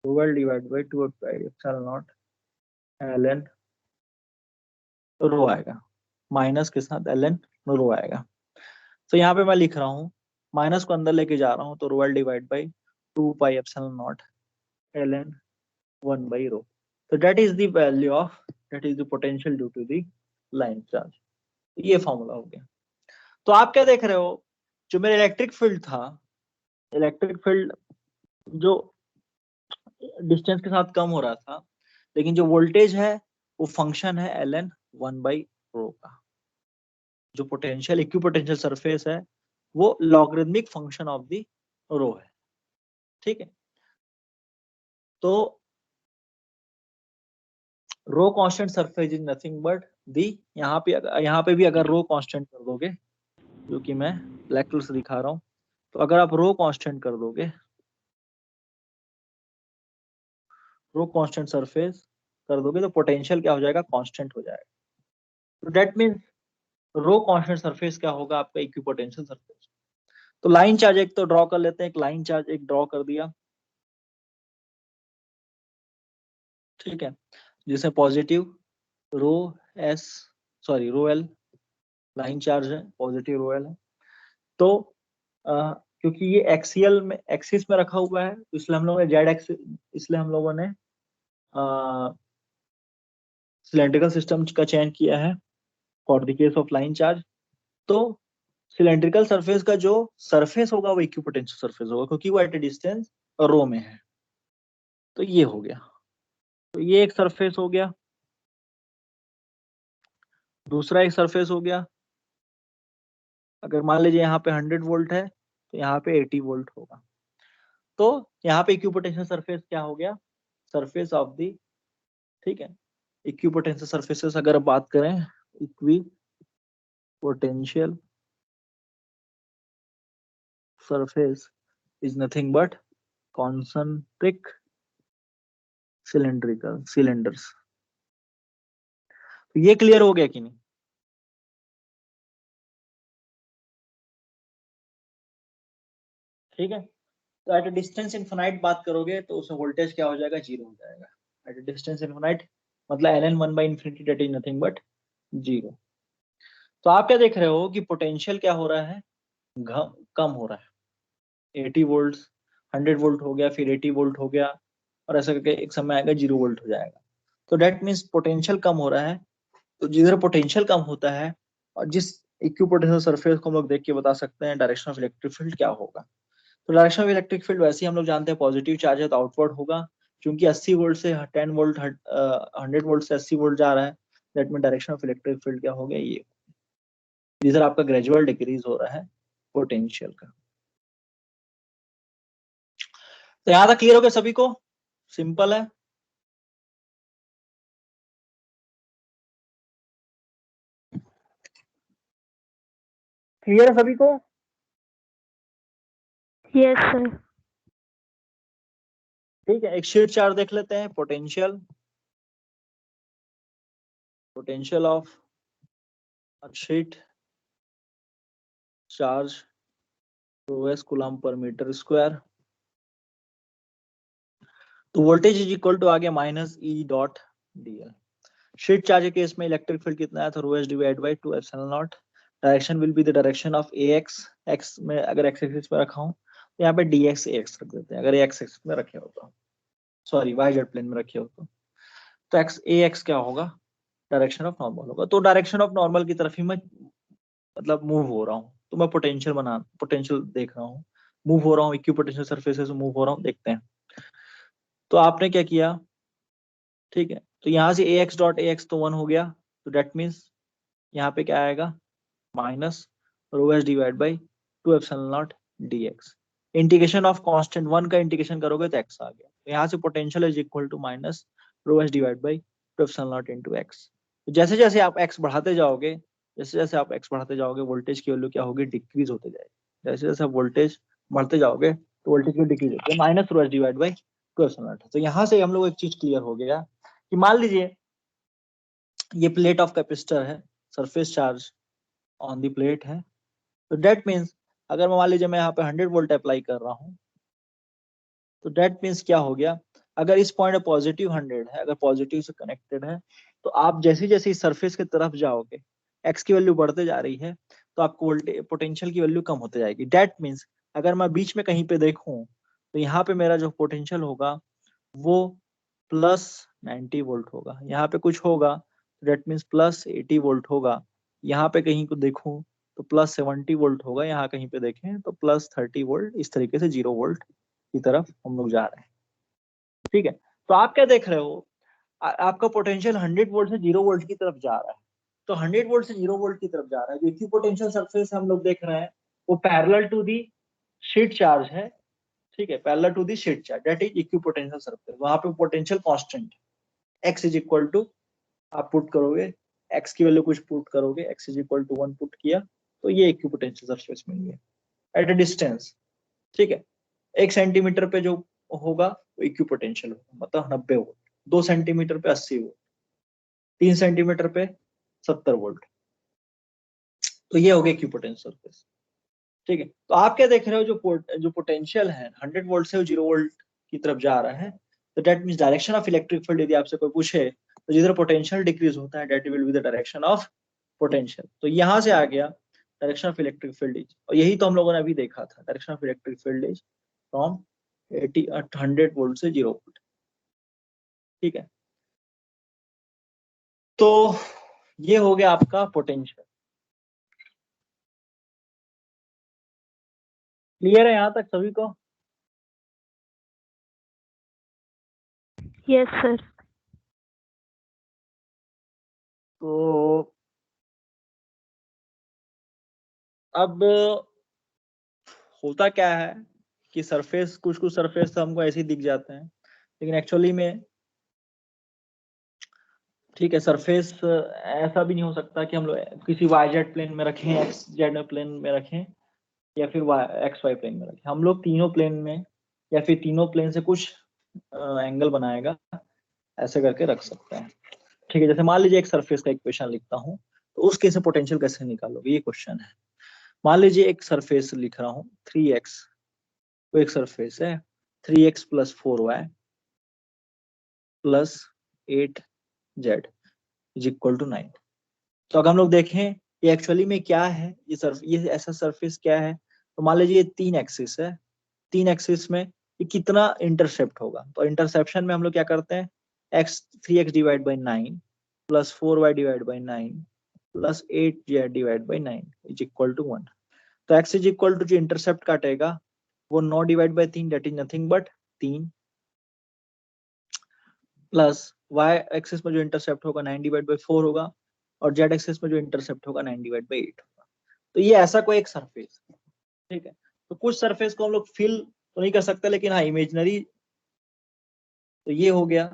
rho l divide by 2 epsilon naught ln रो आएगा, माइनस के साथ ln रो आएगा। तो यहाँ पे मैं लिख रहा हूँ, माइनस को अंदर लेके जा रहा हूँ, तो rho l divide by 2 pi epsilon naught ln 1/रो। तो that is the value of, that is the potential due to the line charge. ये फॉर्मूला हो गया। तो आप क्या देख रहे हो, जो मेरा इलेक्ट्रिक फील्ड था, इलेक्ट्रिक फील्ड जो डिस्टेंस के साथ कम हो रहा था, लेकिन जो वोल्टेज है वो फंक्शन है ln 1/रो का। जो पोटेंशियल इक्विपोटेंशियल सरफेस है वो logarithmic function of the rho है। ठीक है, तो rho constant surface is nothing but the, यहाँ पे भी अगर रो कांस्टेंट कर दोगे, जो कि मैं ब्लैक कलर से दिखा रहा हूँ, तो अगर आप रो कांस्टेंट कर दोगे, रो कांस्टेंट सरफेस कर दोगे, तो पोटेंशियल क्या हो जाएगा, कांस्टेंट हो जाएगा। तो that means rho constant surface क्या होगा, आपका इक्विपोटेंशियल सरफेस। तो लाइन चार्ज एक तो ड्रॉ कर लेते हैं, एक लाइन चार्ज एक ड्रॉ कर दिया, ठीक है, जिसमें positive rho S, sorry rho L line charge है, पॉजिटिव रो एल है। तो क्योंकि ये एक्सियल में, एक्सिस में रखा हुआ है, तो इसलिए हम लोगों ने जेड एक्सिस, इसलिए हम लोगों ने सिलेंड्रिकल सिस्टम का चयन किया है for the case of line charge. तो सिलेंड्रिकल सरफेस का जो सरफेस होगा वो इक्विपोटेंशियल सरफेस होगा, क्योंकि वो एट ए डिस्टेंस रो में है। तो ये हो गया, तो ये एक सरफेस हो गया, दूसरा एक सरफेस हो गया, अगर मान लीजिए यहाँ पे 100 वोल्ट है तो यहाँ पे 80 वोल्ट होगा। तो यहाँ पे इक्विपोटेंशियल सरफेस क्या हो गया, सरफेस ऑफ दी, ठीक है, इक्विपोटेंशियल सरफेसेस अगर बात करें, equi potential surface is nothing but concentric cylindrical cylinders. तो ये क्लियर हो गया कि नहीं? ठीक है, तो एट अ डिस्टेंस इनफिनाइट बात करोगे तो उसमें वोल्टेज क्या हो जाएगा, जीरो हो जाएगा. एट अ डिस्टेंस इनफिनाइट मतलब ln 1 by infinity that is nothing but zero. तो आप क्या देख रहे हो कि पोटेंशियल क्या हो रहा है, कम हो रहा है. 80 वोल्ट 100 वोल्ट हो गया, फिर 80 वोल्ट हो गया, और ऐसा करके एक समय आएगा 0 वोल्ट हो जाएगा. तो डेट मीन्स पोटेंशियल कम हो रहा है. तो जिधर पोटेंशियल कम होता है और जिस इक्विपोटेंशियल सरफेस को हम लोग देख के बता सकते हैं डायरेक्शन ऑफ इलेक्ट्रिक फील्ड क्या होगा. तो डायरेक्शन ऑफ इलेक्ट्रिक फील्ड वैसे ही हम लोग जानते हैं, पॉजिटिव चार्ज है तो आउटवर्ड होगा. क्योंकि 80 वोल्ट से 10 वोल्ट 100 वोल्ट से 80 वोल्ट जा रहा है, that mean direction of electric field क्या हो गया, ये जिधर आपका ग्रेजुअल डिक्रीज हो रहा है पोटेंशियल का. तो यहां तक क्लियर हो गया सभी को, सिंपल है. क्लियर है सभी को? Yes, sir. ठीक है, एक शीट चार्ज देख लेते हैं. Potential of sheet charge ρs coulomb per metre square. तो वोल्टेज इज इक्वल टू आ गया minus E dot dl. Sheet charge के केस में इलेक्ट्रिक फील्ड कितना है, तो ρs divide by 2 epsilon naught. Direction will be the direction of ax. x में अगर x एक्सिस पे रखा हूं तो यहाँ पे dx ax रख देते हैं, अगर x एक्सिस में रखे हो तो, सॉरी yz प्लेन में रखे हो तो x ax क्या होगा, डायरेक्शन ऑफ नॉर्मल होगा. तो डायरेक्शन ऑफ नॉर्मल की तरफ ही मैं मतलब मूव हो रहा हूँ, तो मैं पोटेंशियल देख रहा हूँ, मूव हो रहा हूँ, इक्विपोटेंशियल सरफेस से मूव हो रहा हूँ, देखते हैं. तो आपने क्या किया, ठीक है, तो यहाँ से ax डॉट ax तो 1 हो गया, तो डेट मीन्स यहाँ पे क्या आएगा, minus ρs divide by 2 epsilon not dx. Integration of constant 1 का इंटीग्रेशन करोगे तो x आ गया. तो यहाँ से potential is equal to minus ρs divide by 2 epsilon naught into x. जैसे जैसे आप x बढ़ाते जाओगे, वोल्टेज की वैल्यू क्या होगी, डिक्रीज होते जाएगी. जैसे जैसे आप वोल्टेज बढ़ते जाओगे तो वोल्टेज की डिक्रीज होती है, minus ρs divide by 2 epsilon naught. तो यहाँ से हम लोग एक चीज क्लियर हो गया कि मान लीजिए ये प्लेट ऑफ कैपेसिटर है, surface charge on the plate है. तो डेट मीन्स अगर मान लीजिए मैं यहाँ पे 100 वोल्ट अप्लाई कर रहा हूँ, तो डेट मीन्स क्या हो गया, अगर इस पॉइंट पॉजिटिव 100 है, अगर पॉजिटिव से कनेक्टेड है, तो आप जैसे जैसे इस सरफेस की तरफ जाओगे, एक्स की वैल्यू बढ़ते जा रही है, तो आपको वोल्टेज पोटेंशियल की वैल्यू कम होते जाएगी. डेट मीन्स अगर मैं बीच में कहीं पे देखूं तो यहाँ पे मेरा जो पोटेंशियल होगा वो प्लस 90 वोल्ट होगा. यहाँ पे कुछ होगा डेट मीन्स प्लस 80 वोल्ट होगा. यहाँ पे कहीं को देखूं तो प्लस 70 वोल्ट होगा. यहाँ कहीं पे देखें तो प्लस 30 वोल्ट. इस तरीके से 0 वोल्ट की तरफ हम लोग जा रहे हैं. ठीक है, तो आप क्या देख रहे हो, आपका पोटेंशियल 100 वोल्ट से 0 वोल्ट की तरफ जा रहा है. तो 100 वोल्ट से 0 वोल्ट की तरफ जा रहा है, जो इक्विपोटेंशियल सरफेस हम लोग देख रहे हैं वो parallel to the sheet charge है. ठीक है, parallel to the sheet charge that is equipotential surface. वहां पे potential constant x is equal to, आप पुट करोगे x की वैल्यू कुछ पुट करोगे, x is equal to 1 put किया तो ये इक्विपोटेंशियल सरफेस मिल गया एट अ डिस्टेंस. ठीक है, 1 सेंटीमीटर पे जो होगा वो इक्विपोटेंशियल होगा, मतलब 90 वोल्ट. 2 सेंटीमीटर पे 80 वोल्ट, 3 सेंटीमीटर पे 70 वोल्ट. तो ये हो गया इक्विपोटेंशियल सरफेस. ठीक है, तो आप क्या देख रहे हो, जो पोटेंशियल है 100 वोल्ट से 0 वोल्ट की तरफ जा रहा है. तो that means direction of electric field यदि आपसे कोई पूछे तो जिधर पोटेंशियल डिक्रीज होता है that will be the direction of potential. तो यहां से आ गया direction of electric field is, और यही तो हम लोगों ने अभी देखा था, direction of electric field is from 100 volt से 0 वोल्ट. ठीक है, तो ये हो गया आपका पोटेंशियल. क्लियर है यहाँ तक सभी को? Yes, sir. तो अब होता क्या है कि सरफेस, कुछ कुछ सरफेस तो हमको ऐसे ही दिख जाते हैं, लेकिन एक्चुअली में ठीक है, सरफेस ऐसा भी नहीं हो सकता कि हम लोग किसी वाई जेड प्लेन में रखें, एक्स जेड प्लेन में रखें. या फिर एक्स वाई प्लेन में रखें, हम लोग तीनों प्लेन में या फिर तीनों प्लेन से कुछ एंगल बनाएगा, ऐसे करके रख सकते हैं। ठीक है, जैसे मान लीजिए एक सरफेस का इक्वेशन लिखता हूँ, तो उस केस में पोटेंशियल कैसे निकालोगे, ये क्वेश्चन है। मान लीजिए एक सरफेस लिख रहा हूँ 3x, तो एक सरफेस है 3x plus 4y plus 8z is equal to 9। तो अगर हम लोग देखें ये एक्चुअली में क्या है, ये ऐसा सरफेस क्या है, तो मान लीजिए ये 3 एक्सिस है, 3 एक्सिस में ये कितना इंटरसेप्ट होगा, तो इंटरसेप्शन में हम लोग क्या करते हैं, x 3x divide by 9 plus 4y divide by 9 plus 8z divide by 9 is equal to 1। तो x इज इक्वल टू जो इंटरसेप्ट काटेगा वो 9 divide by 3 that is nothing but 3 plus y axis में जो इंटरसेप्ट होगा 9 डिवाइड बाई 4 होगा, और z एक्सिस में जो इंटरसेप्ट होगा 9 डिवाइड बाई 8 होगा। तो ये ऐसा कोई एक सरफेस, ठीक है। तो कुछ सरफेस को हम लोग फिल तो नहीं कर सकते, लेकिन हाँ इमेजिनरी, तो ये हो गया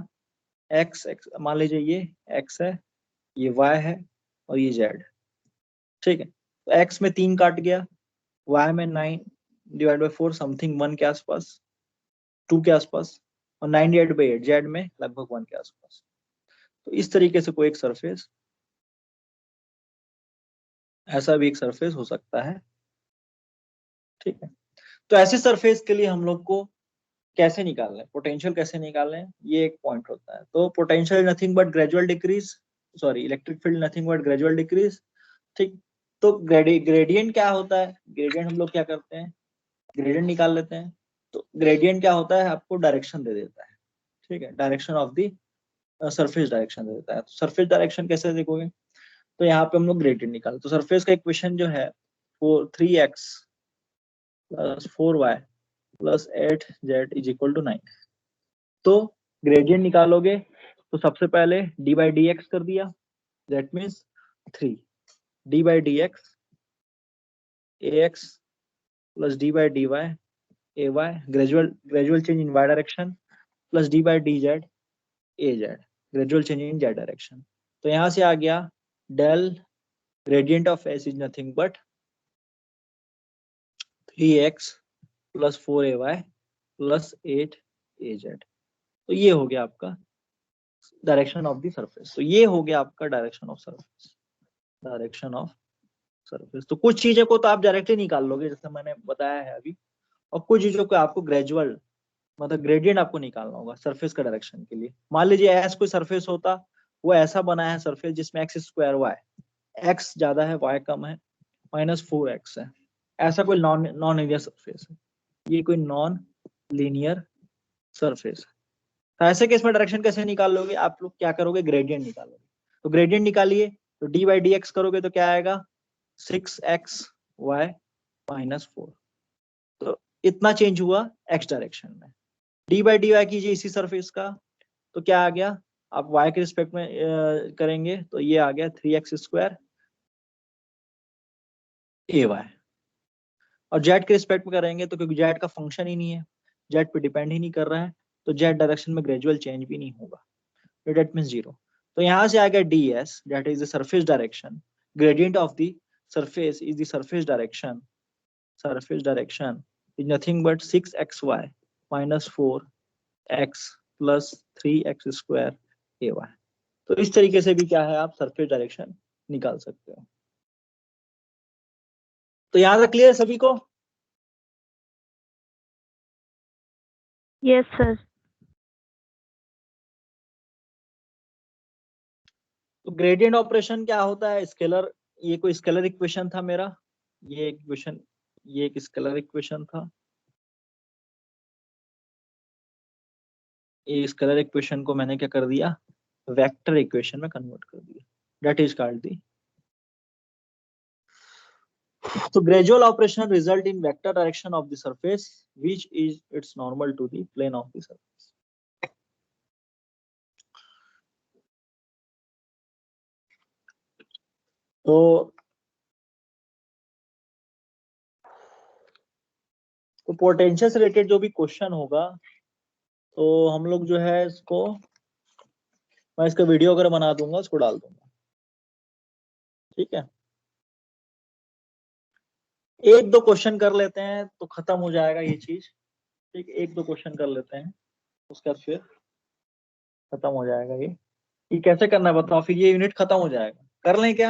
x, मान लीजिए ये x है, ये y है और ये z, ठीक है। तो x में 3 काट गया, y में 9 डिवाइड बाई 4 समथिंग 1 के आसपास, 2 के आसपास, और 9 डिवाइड बाई 8 z में लगभग 1 के आसपास। तो इस तरीके से कोई एक सरफेस, ऐसा भी एक सरफेस हो सकता है, ठीक है। तो ऐसे सरफेस के लिए हम लोग को कैसे निकालना है, पोटेंशियल कैसे निकालना है, ये एक पॉइंट होता है। तो potential nothing but gradual decrease, sorry electric field nothing but gradual decrease, ठीक। तो ग्रेडियंट क्या होता है, ग्रेडियंट हम लोग क्या करते हैं, ग्रेडियंट निकाल लेते हैं। तो ग्रेडियंट क्या होता है, आपको डायरेक्शन दे देता है, ठीक है, direction of the surface direction दे देता है। तो सरफेस डायरेक्शन कैसे देखोगे, तो यहाँ पे हम लोग ग्रेडियंट निकाल, तो सरफेस का इक्वेशन जो है 3x plus 4y plus 8z is equal to 9। तो ग्रेडियंट निकालोगे तो सबसे पहले डी बाई डी एक्स कर दिया, that means 3 d by d x a x plus d by d y a y, gradual change in y direction, plus d by d z a z, gradual change in z direction. तो यहां से आ गया del gradient of s is nothing but 3x plus 4ay plus 8az। तो ये हो गया आपका डायरेक्शन ऑफ द सरफेस। तो ये हो गया आपका direction of surface, direction of surface. तो कुछ चीजों को तो आप डायरेक्टली निकाल लोगे जैसे मैंने बताया है अभी, और कुछ चीजों को आपको ग्रेजुअल मतलब ग्रेडियंट आपको निकालना होगा सरफेस का डायरेक्शन के लिए। मान लीजिए ऐसा कोई सरफेस होता, वो ऐसा बना है सरफेस जिसमें एक्स स्क्वायर वाई, एक्स ज्यादा है वाई कम है, -4x है, ऐसा कोई नॉन लीनियर सरफेस है, ये कोई नॉन लीनियर सरफेस है। तो ऐसे केस में डायरेक्शन कैसे निकाल लोगे, आप लोग क्या करोगे, ग्रेडियंट निकालोगे। तो ग्रेडियंट निकालिए, तो डी बाई डी एक्स करोगे तो क्या आएगा 6xy -4। तो इतना चेंज हुआ एक्स डायरेक्शन में। डी बाई डी वाई कीजिए इसी सरफेस का, तो क्या आ गया, आप y के रिस्पेक्ट में करेंगे तो ये आ गया 3x² ay, और z के रिस्पेक्ट में करेंगे तो क्योंकि z का फंक्शन ही नहीं है, z पे डिपेंड ही नहीं कर रहा है, तो z डायरेक्शन में ग्रेजुअल चेंज भी नहीं होगा, दैट मींस 0। तो यहाँ से आ गया ds, that is the surface direction, gradient of the surface is the surface direction is nothing but 6xy -4x plus 3x² ay। तो इस तरीके से भी क्या है, आप सरफेस डायरेक्शन निकाल सकते हो। तो यहाँ तक क्लियर सभी को? Yes, sir. तो ग्रेडियंट ऑपरेशन क्या होता है, स्केलर, ये कोई स्केलर इक्वेशन था मेरा, ये इक्वेशन, ये एक स्केलर इक्वेशन था, ये स्केलर इक्वेशन को मैंने क्या कर दिया, वेक्टर इक्वेशन में कन्वर्ट कर दिया, that is called the. So gradual operation result in vector direction of the surface which is its normal to the plane of the surface. तो पोटेंशियल से रिलेटेड जो भी क्वेश्चन होगा, तो हम लोग जो है इसको, मैं इसका वीडियो अगर बना दूंगा उसको डाल दूंगा, ठीक है। एक दो क्वेश्चन कर लेते हैं तो खत्म हो जाएगा ये चीज। ठीक, एक दो क्वेश्चन कर लेते हैं उसके बाद फिर खत्म हो जाएगा ये कैसे करना है बताओ, फिर ये यूनिट खत्म हो जाएगा। कर लें क्या?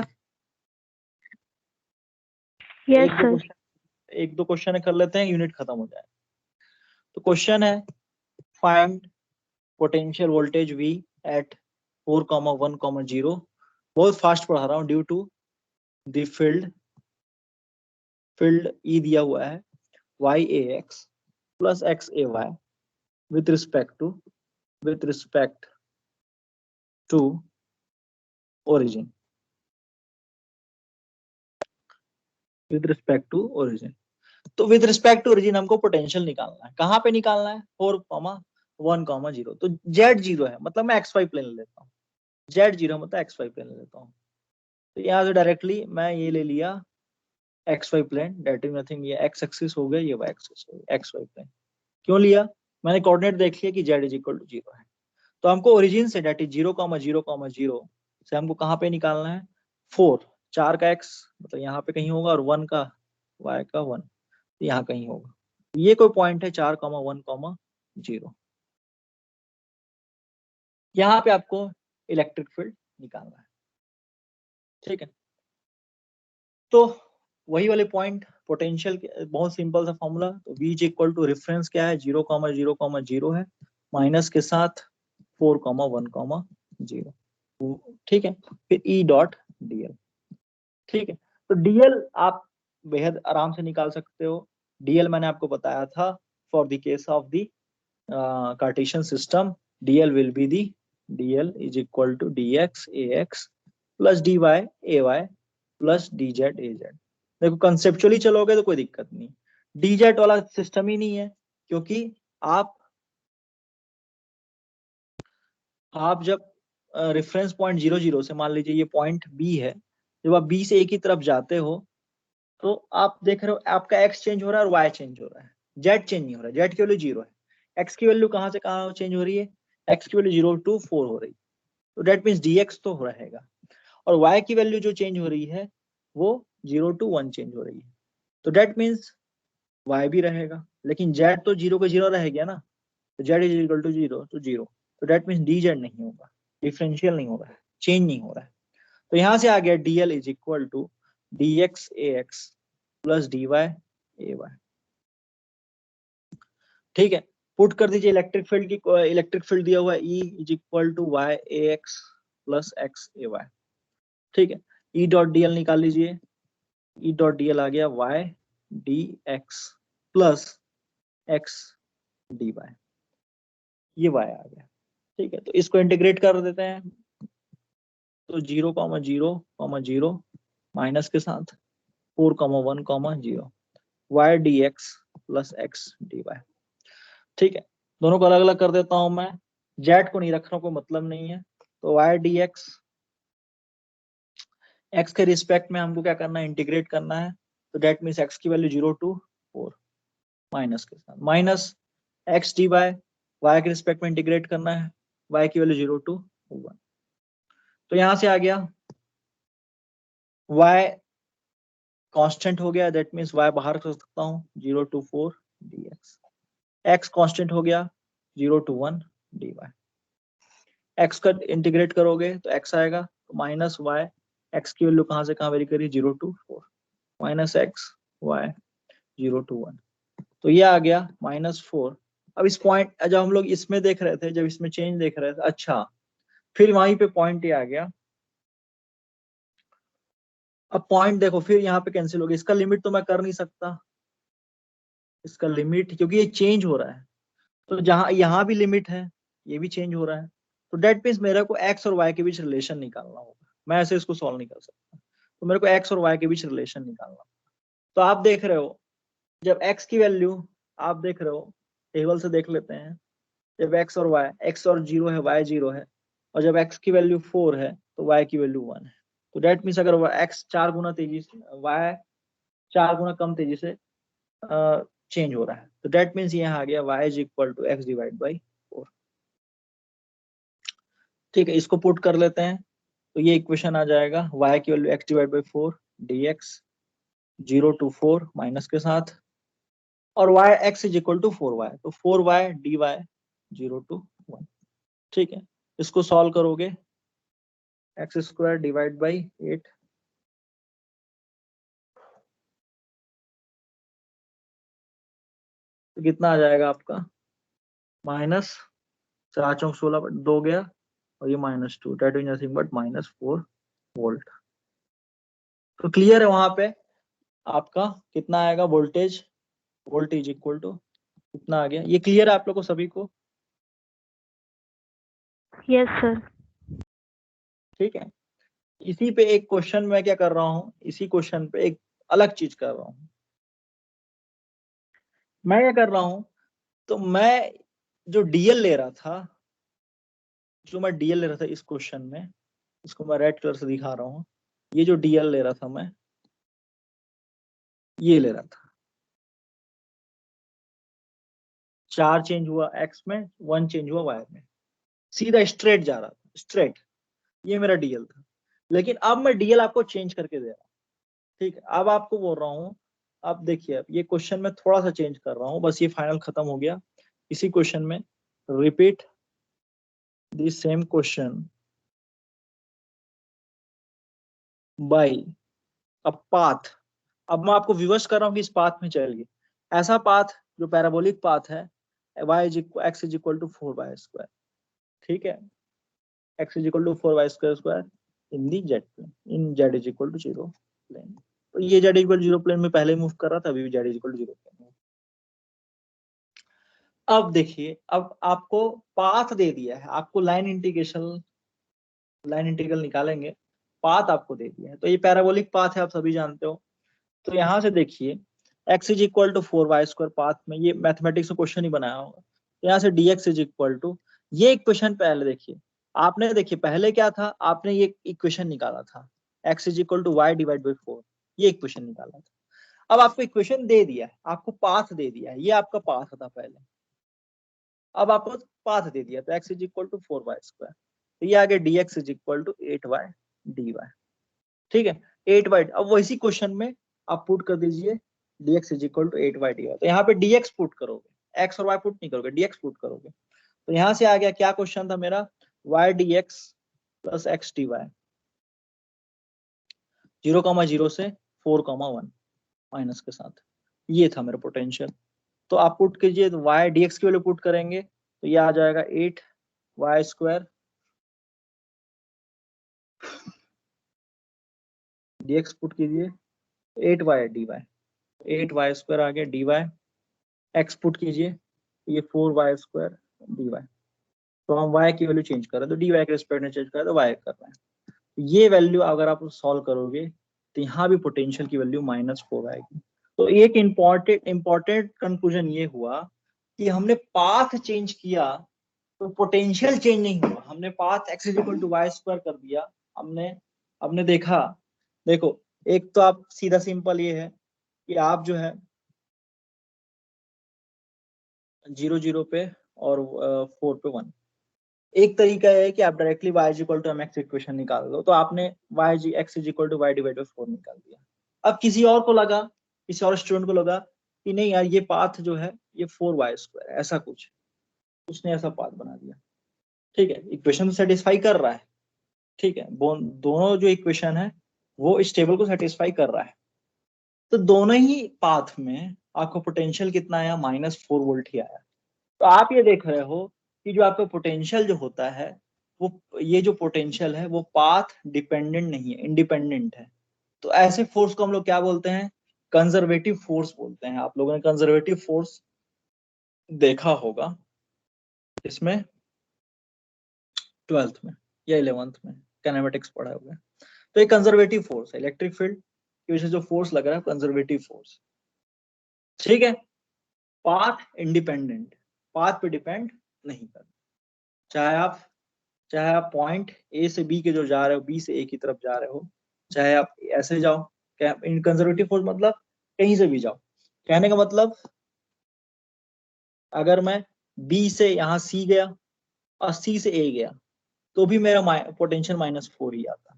यस एक दो सर। क्वेश्चन, एक दो क्वेश्चन कर लेते हैं, यूनिट खत्म हो जाएगा। तो क्वेश्चन है find potential voltage V at 4,1,0। बहुत फास्ट पढ़ा रहा हूँ due to the field E दिया हुआ है YAX plus XAY with respect to origin, with respect to origin. तो विद रिस्पेक्ट टू ओरिजिन हमको पोटेंशियल निकालना है। कहाँ पे निकालना है? 4,1,0। तो Z0 है, मतलब मैं XY प्लेन ले लेता हूँ। Z0 मतलब XY प्लेन ले लेता हूँ। तो यहाँ से डायरेक्टली मैं ये ले लिया XY plane, that is nothing, ये X एक्सिस हो गया, ये Y एक्सिस हो गया, XY प्लेन। क्यों लिया? मैंने कोऑर्डिनेट देख लिया कि Z इज इक्वल टू 0 है। तो हमको ओरिजिन से दैट इज 0,0,0 से हमको कहाँ पे निकालना है? 4 का X मतलब यहाँ पे कहीं होगा, और 1 का Y का 1 यहाँ कहीं होगा। ये कोई पॉइंट है 4,1,0। यहाँ पे आपको इलेक्ट्रिक फील्ड निकालना है। ठीक है, तो वही वाले पॉइंट पोटेंशियल, बहुत सिंपल सा फॉर्मूला। तो V is equal to reference क्या है? 0,0,0 है, माइनस के साथ 4,1,0। ठीक है, फिर E डॉट dl। ठीक है, तो dl आप बेहद आराम से निकाल सकते हो। dl मैंने आपको बताया था for the case of the Cartesian system, dl will be the dl is equal to dx ax plus dy ay plus dz az। देखो कंसेप्चुअली चलोगे तो कोई दिक्कत नहीं, dz वाला सिस्टम ही नहीं है, क्योंकि आप जब रेफरेंस पॉइंट 0,0 से, मान लीजिए ये पॉइंट बी है, जब आप बी से ए की तरफ जाते हो तो आप देख रहे हो आपका एक्स चेंज हो रहा है और वाई चेंज हो रहा है, जेड चेंज नहीं हो रहा है। जेड की वैल्यू 0 है, एक्स की वैल्यू कहाँ से कहाँ चेंज हो रही है? एक्स की वैल्यू 0 to 4 हो रही है, तो डेट मीन्स dx तो हो रहेगा। और y की वैल्यू जो चेंज हो रही है वो 0 to 1 चेंज हो रही है, तो डेट मीन्स y भी रहेगा। लेकिन z तो 0 का 0 रह गया ना, तो z इज इक्वल टू 0 तो 0, तो डेट मीन्स dz नहीं होगा, डिफरेंशियल नहीं हो रहा है, चेंज नहीं हो रहा है। तो यहां से आ गया dl is equal to dx ax plus dy ay। ठीक है, पुट कर दीजिए इलेक्ट्रिक फील्ड की, इलेक्ट्रिक फील्ड दिया हुआ है E is equal to y ax plus x ay। ठीक है, E डॉट dl निकाल लीजिए, E डॉट dl आ गया y dx plus x dy, ये y आ गया। ठीक है, तो इसको इंटीग्रेट कर देते हैं, तो 0,0,0 माइनस के साथ 4,1,0 y dx plus x dy। ठीक है, दोनों को अलग अलग कर देता हूं मैं, जेड को नहीं रख रहा हूं, कोई मतलब नहीं है। तो y dx, x के रिस्पेक्ट में हमको क्या करना है? इंटीग्रेट करना है। तो डेट मीन्स x की वैल्यू 0 to 4 माइनस के साथ माइनस x dy, y के रिस्पेक्ट में इंटीग्रेट करना है, y की वैल्यू 0 to 1। तो यहां से आ गया y कांस्टेंट हो गया, दैट मीन्स y बाहर कर सकता हूँ 0 to 4 dx, x कांस्टेंट हो गया 0 to 1 dy। x का इंटीग्रेट करोगे तो x आएगा, तो माइनस y, x की वैल्यू कहां से कहां वेरी करी? 0 to 4 minus x y 0 to 1, तो ये आ गया -4। अब इस पॉइंट जब हम लोग इसमें देख रहे थे, जब इसमें चेंज देख रहे थे, अच्छा फिर वहीं पे पॉइंट ये आ गया। अब पॉइंट देखो फिर यहाँ पे कैंसिल हो गया, इसका लिमिट तो मैं कर नहीं सकता, इसका लिमिट क्योंकि ये चेंज हो रहा है, तो जहां यहाँ भी लिमिट है, ये भी चेंज हो रहा है, तो डेट मीन्स मेरे को x और y के बीच रिलेशन निकालना होगा। मैं ऐसे इसको सॉल्व नहीं कर सकता, तो मेरे को x और y के बीच रिलेशन निकालना होगा। तो आप देख रहे हो जब x की वैल्यू, आप देख रहे हो टेबल से देख लेते हैं, जब x और y, x और 0 है, y 0 है, और जब x की वैल्यू 4 है तो y की वैल्यू 1 है, तो डेट मीन्स अगर x 4 गुना तेजी से, y 4 गुना कम तेजी से चेंज हो रहा है, तो डेट मीन्स यहाँ आ गया y is equal to x divide by 4। ठीक है, इसको पुट कर लेते हैं, तो ये इक्वेशन आ जाएगा y की value x divide by 4 dx 0 to 4 minus के साथ, और y x is equal to 4y, तो 4y dy 0 to 1। ठीक है, इसको सॉल्व करोगे, एक्स स्क्वायर डिवाइड बाई 8, तो कितना आ जाएगा आपका, माइनस 4 चौक 16 2 गया, और ये -2, that is nothing but -4 volt. तो क्लियर है वहां पे आपका कितना आएगा वोल्टेज, वोल्टेज इक्वल टू कितना आ गया, ये क्लियर है आप लोग को सभी को? Yes sir. ठीक है, इसी पे एक क्वेश्चन मैं क्या कर रहा हूँ, इसी क्वेश्चन पे एक अलग चीज कर रहा हूँ। मैं क्या कर रहा हूँ, तो मैं जो डीएल ले रहा था, जो मैं डीएल ले रहा था इस क्वेश्चन में, इसको मैं रेड कलर से दिखा रहा हूँ, ये जो डीएल ले रहा था मैं, ये ले रहा था, 4 चेंज हुआ एक्स में, 1 चेंज हुआ वाई में, सीधा स्ट्रेट जा रहा था, स्ट्रेट, ये मेरा डीएल था। लेकिन अब मैं डीएल आपको चेंज करके दे रहा हूँ। ठीक है, अब आपको बोल रहा हूँ, अब देखिए, अब ये क्वेश्चन में थोड़ा सा चेंज कर रहा हूँ, बस ये फाइनल खत्म हो गया। इसी क्वेश्चन में repeat this same question by अब पाथ, अब मैं आपको विवश कर रहा हूँ कि इस पाथ में चलिए, ऐसा पाथ जो पैराबोलिक पाथ है, x is equal to 4y square. ठीक है, x is equal to 4y square in the Z plane, in Z is equal to 0 plane. तो ये जेड इक्वल 0 प्लेन में पहले मूव कर रहा था, अभी भी Z is equal to 0 plane. अब देखिए, अब आपको पाथ दे दिया है, आपको लाइन इंटीग्रेशन, लाइन इंटीग्रल निकालेंगे, पाथ आपको दे दिया है, तो ये पैराबोलिक पाथ है, आप सभी जानते हो। तो यहां से देखिए, x is equal to 4y square path में, ये मैथमेटिक्स में क्वेश्चन ही बनाया होगा, तो यहाँ से dx इज इक्वल टू, ये इक्वेशन पहले देखिए, आपने देखिए पहले क्या था, आपने ये इक्वेशन निकाला था, x is equal to y divide by 4, ये इक्वेशन निकाला था। अब आपको इक्वेशन दे दिया है, आपको पाथ दे दिया है, ये आपका पाथ था पहले, अब आपको पाथ दे दिया, तो x is equal to 4y square, तो ये आगे dx is equal to 8y dy। ठीक है, 8y, अब वैसी क्वेश्चन में आप पुट कर दीजिए dx is equal to 8y dy, तो यहाँ पे dx पुट करोगे, x और y पुट नहीं करोगे, dx पुट करोगे, तो यहाँ से आ गया, क्या क्वेश्चन था मेरा, y dx plus x dy, 0,0 से 4,1 माइनस के साथ, ये था मेरा पोटेंशियल। तो आप पुट कीजिए, तो y dx की वैल्यू पुट करेंगे, तो ये आ जाएगा 8y स्क्वायर, dx पुट कीजिए 8y dy, 8y स्क्वायर आ गया dy, x पुट कीजिए, ये 4y स्क्वायर dy, तो हम y की वैल्यू चेंज कर रहे हैं, तो dy के रिस्पेक्ट में चेंज कर रहे हैं, तो y कर रहे हैं। ये वैल्यू अगर आप सॉल्व करोगे, तो यहाँ भी पोटेंशियल की वैल्यू -4 आएगी। तो एक इंपॉर्टेंट कंक्लूजन ये हुआ कि हमने पाथ चेंज किया तो पोटेंशियल चेंज नहीं हुआ, हमने path x equal to y square कर दिया, हमने देखा, देखो, एक तो आप सीधा सिंपल ये है कि आप जो है 0 0 पे और 4 पे 1, एक तरीका है कि आप directly y is equal to mx equation निकाल दो, तो आपने x is equal to y divide by 4 निकाल दिया। अब किसी और को लगा, किसी और स्टूडेंट को लगा कि नहीं यार, ये पाथ जो है ये 4y स्क्वायर, ऐसा कुछ, उसने ऐसा पाथ बना दिया। ठीक है, इक्वेशन तो सेटिस्फाई कर रहा है, ठीक है, दोनों जो इक्वेशन है वो इस टेबल को सेटिस्फाई कर रहा है, तो दोनों ही पाथ में आपको पोटेंशियल कितना आया, -4 वोल्ट ही आया। तो आप ये देख रहे हो कि जो आपका पोटेंशियल जो होता है, वो, ये जो पोटेंशियल है वो पाथ डिपेंडेंट नहीं है, इंडिपेंडेंट है। तो ऐसे फोर्स को हम लोग क्या बोलते हैं, कंजर्वेटिव फोर्स बोलते हैं। आप लोगों ने कंजर्वेटिव फोर्स देखा होगा इसमें 12th में या 11th में काइनेमेटिक्स पढ़ा होगा। तो ये कंजर्वेटिव फोर्स है, इलेक्ट्रिक फील्ड की वजह से जो फोर्स लग रहा है कंजर्वेटिव फोर्स। ठीक है, पाथ इंडिपेंडेंट, पाथ पे डिपेंड नहीं करता, चाहे आप पॉइंट ए से बी के जो जा रहे हो, बी से ए की तरफ जा रहे हो, चाहे आप ऐसे जाओ, इन कंजर्वेटिव फोर्स मतलब कहीं से भी जाओ, कहने का मतलब अगर मैं बी से यहाँ सी गया और सी से ए गया, तो भी मेरा पोटेंशियल -4 ही आता।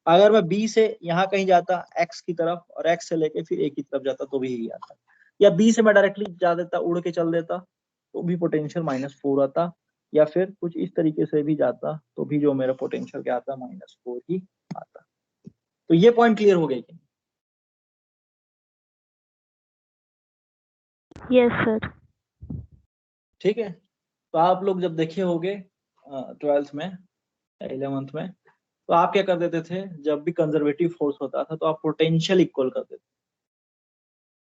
अगर मैं बी से यहाँ कहीं जाता एक्स की तरफ और एक्स से लेके फिर ए की तरफ जाता तो भी यही आता, या बी से मैं डायरेक्टली जा देता, उड़ के चल देता तो भी पोटेंशियल -4 आता, या फिर कुछ इस तरीके से भी जाता तो भी जो मेरा पोटेंशियल क्या आता, -4 ही आता। तो ये पॉइंट क्लियर हो गए कि यस सर। ठीक है। तो आप लोग जब देखे होगे 12th में, 11th में, तो आप क्या कर देते थे, जब भी कंजर्वेटिव फोर्स होता था तो आप पोटेंशियल इक्वल कर देते थे,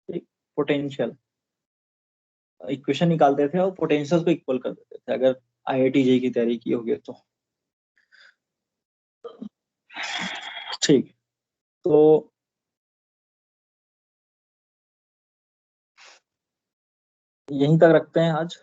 ठीक, पोटेंशियल इक्वेशन निकालते थे और पोटेंशियल को इक्वल कर देते थे, अगर IIT जेईई की तैयारी की होगी तो। ठीक, तो यहीं तक रखते हैं आज।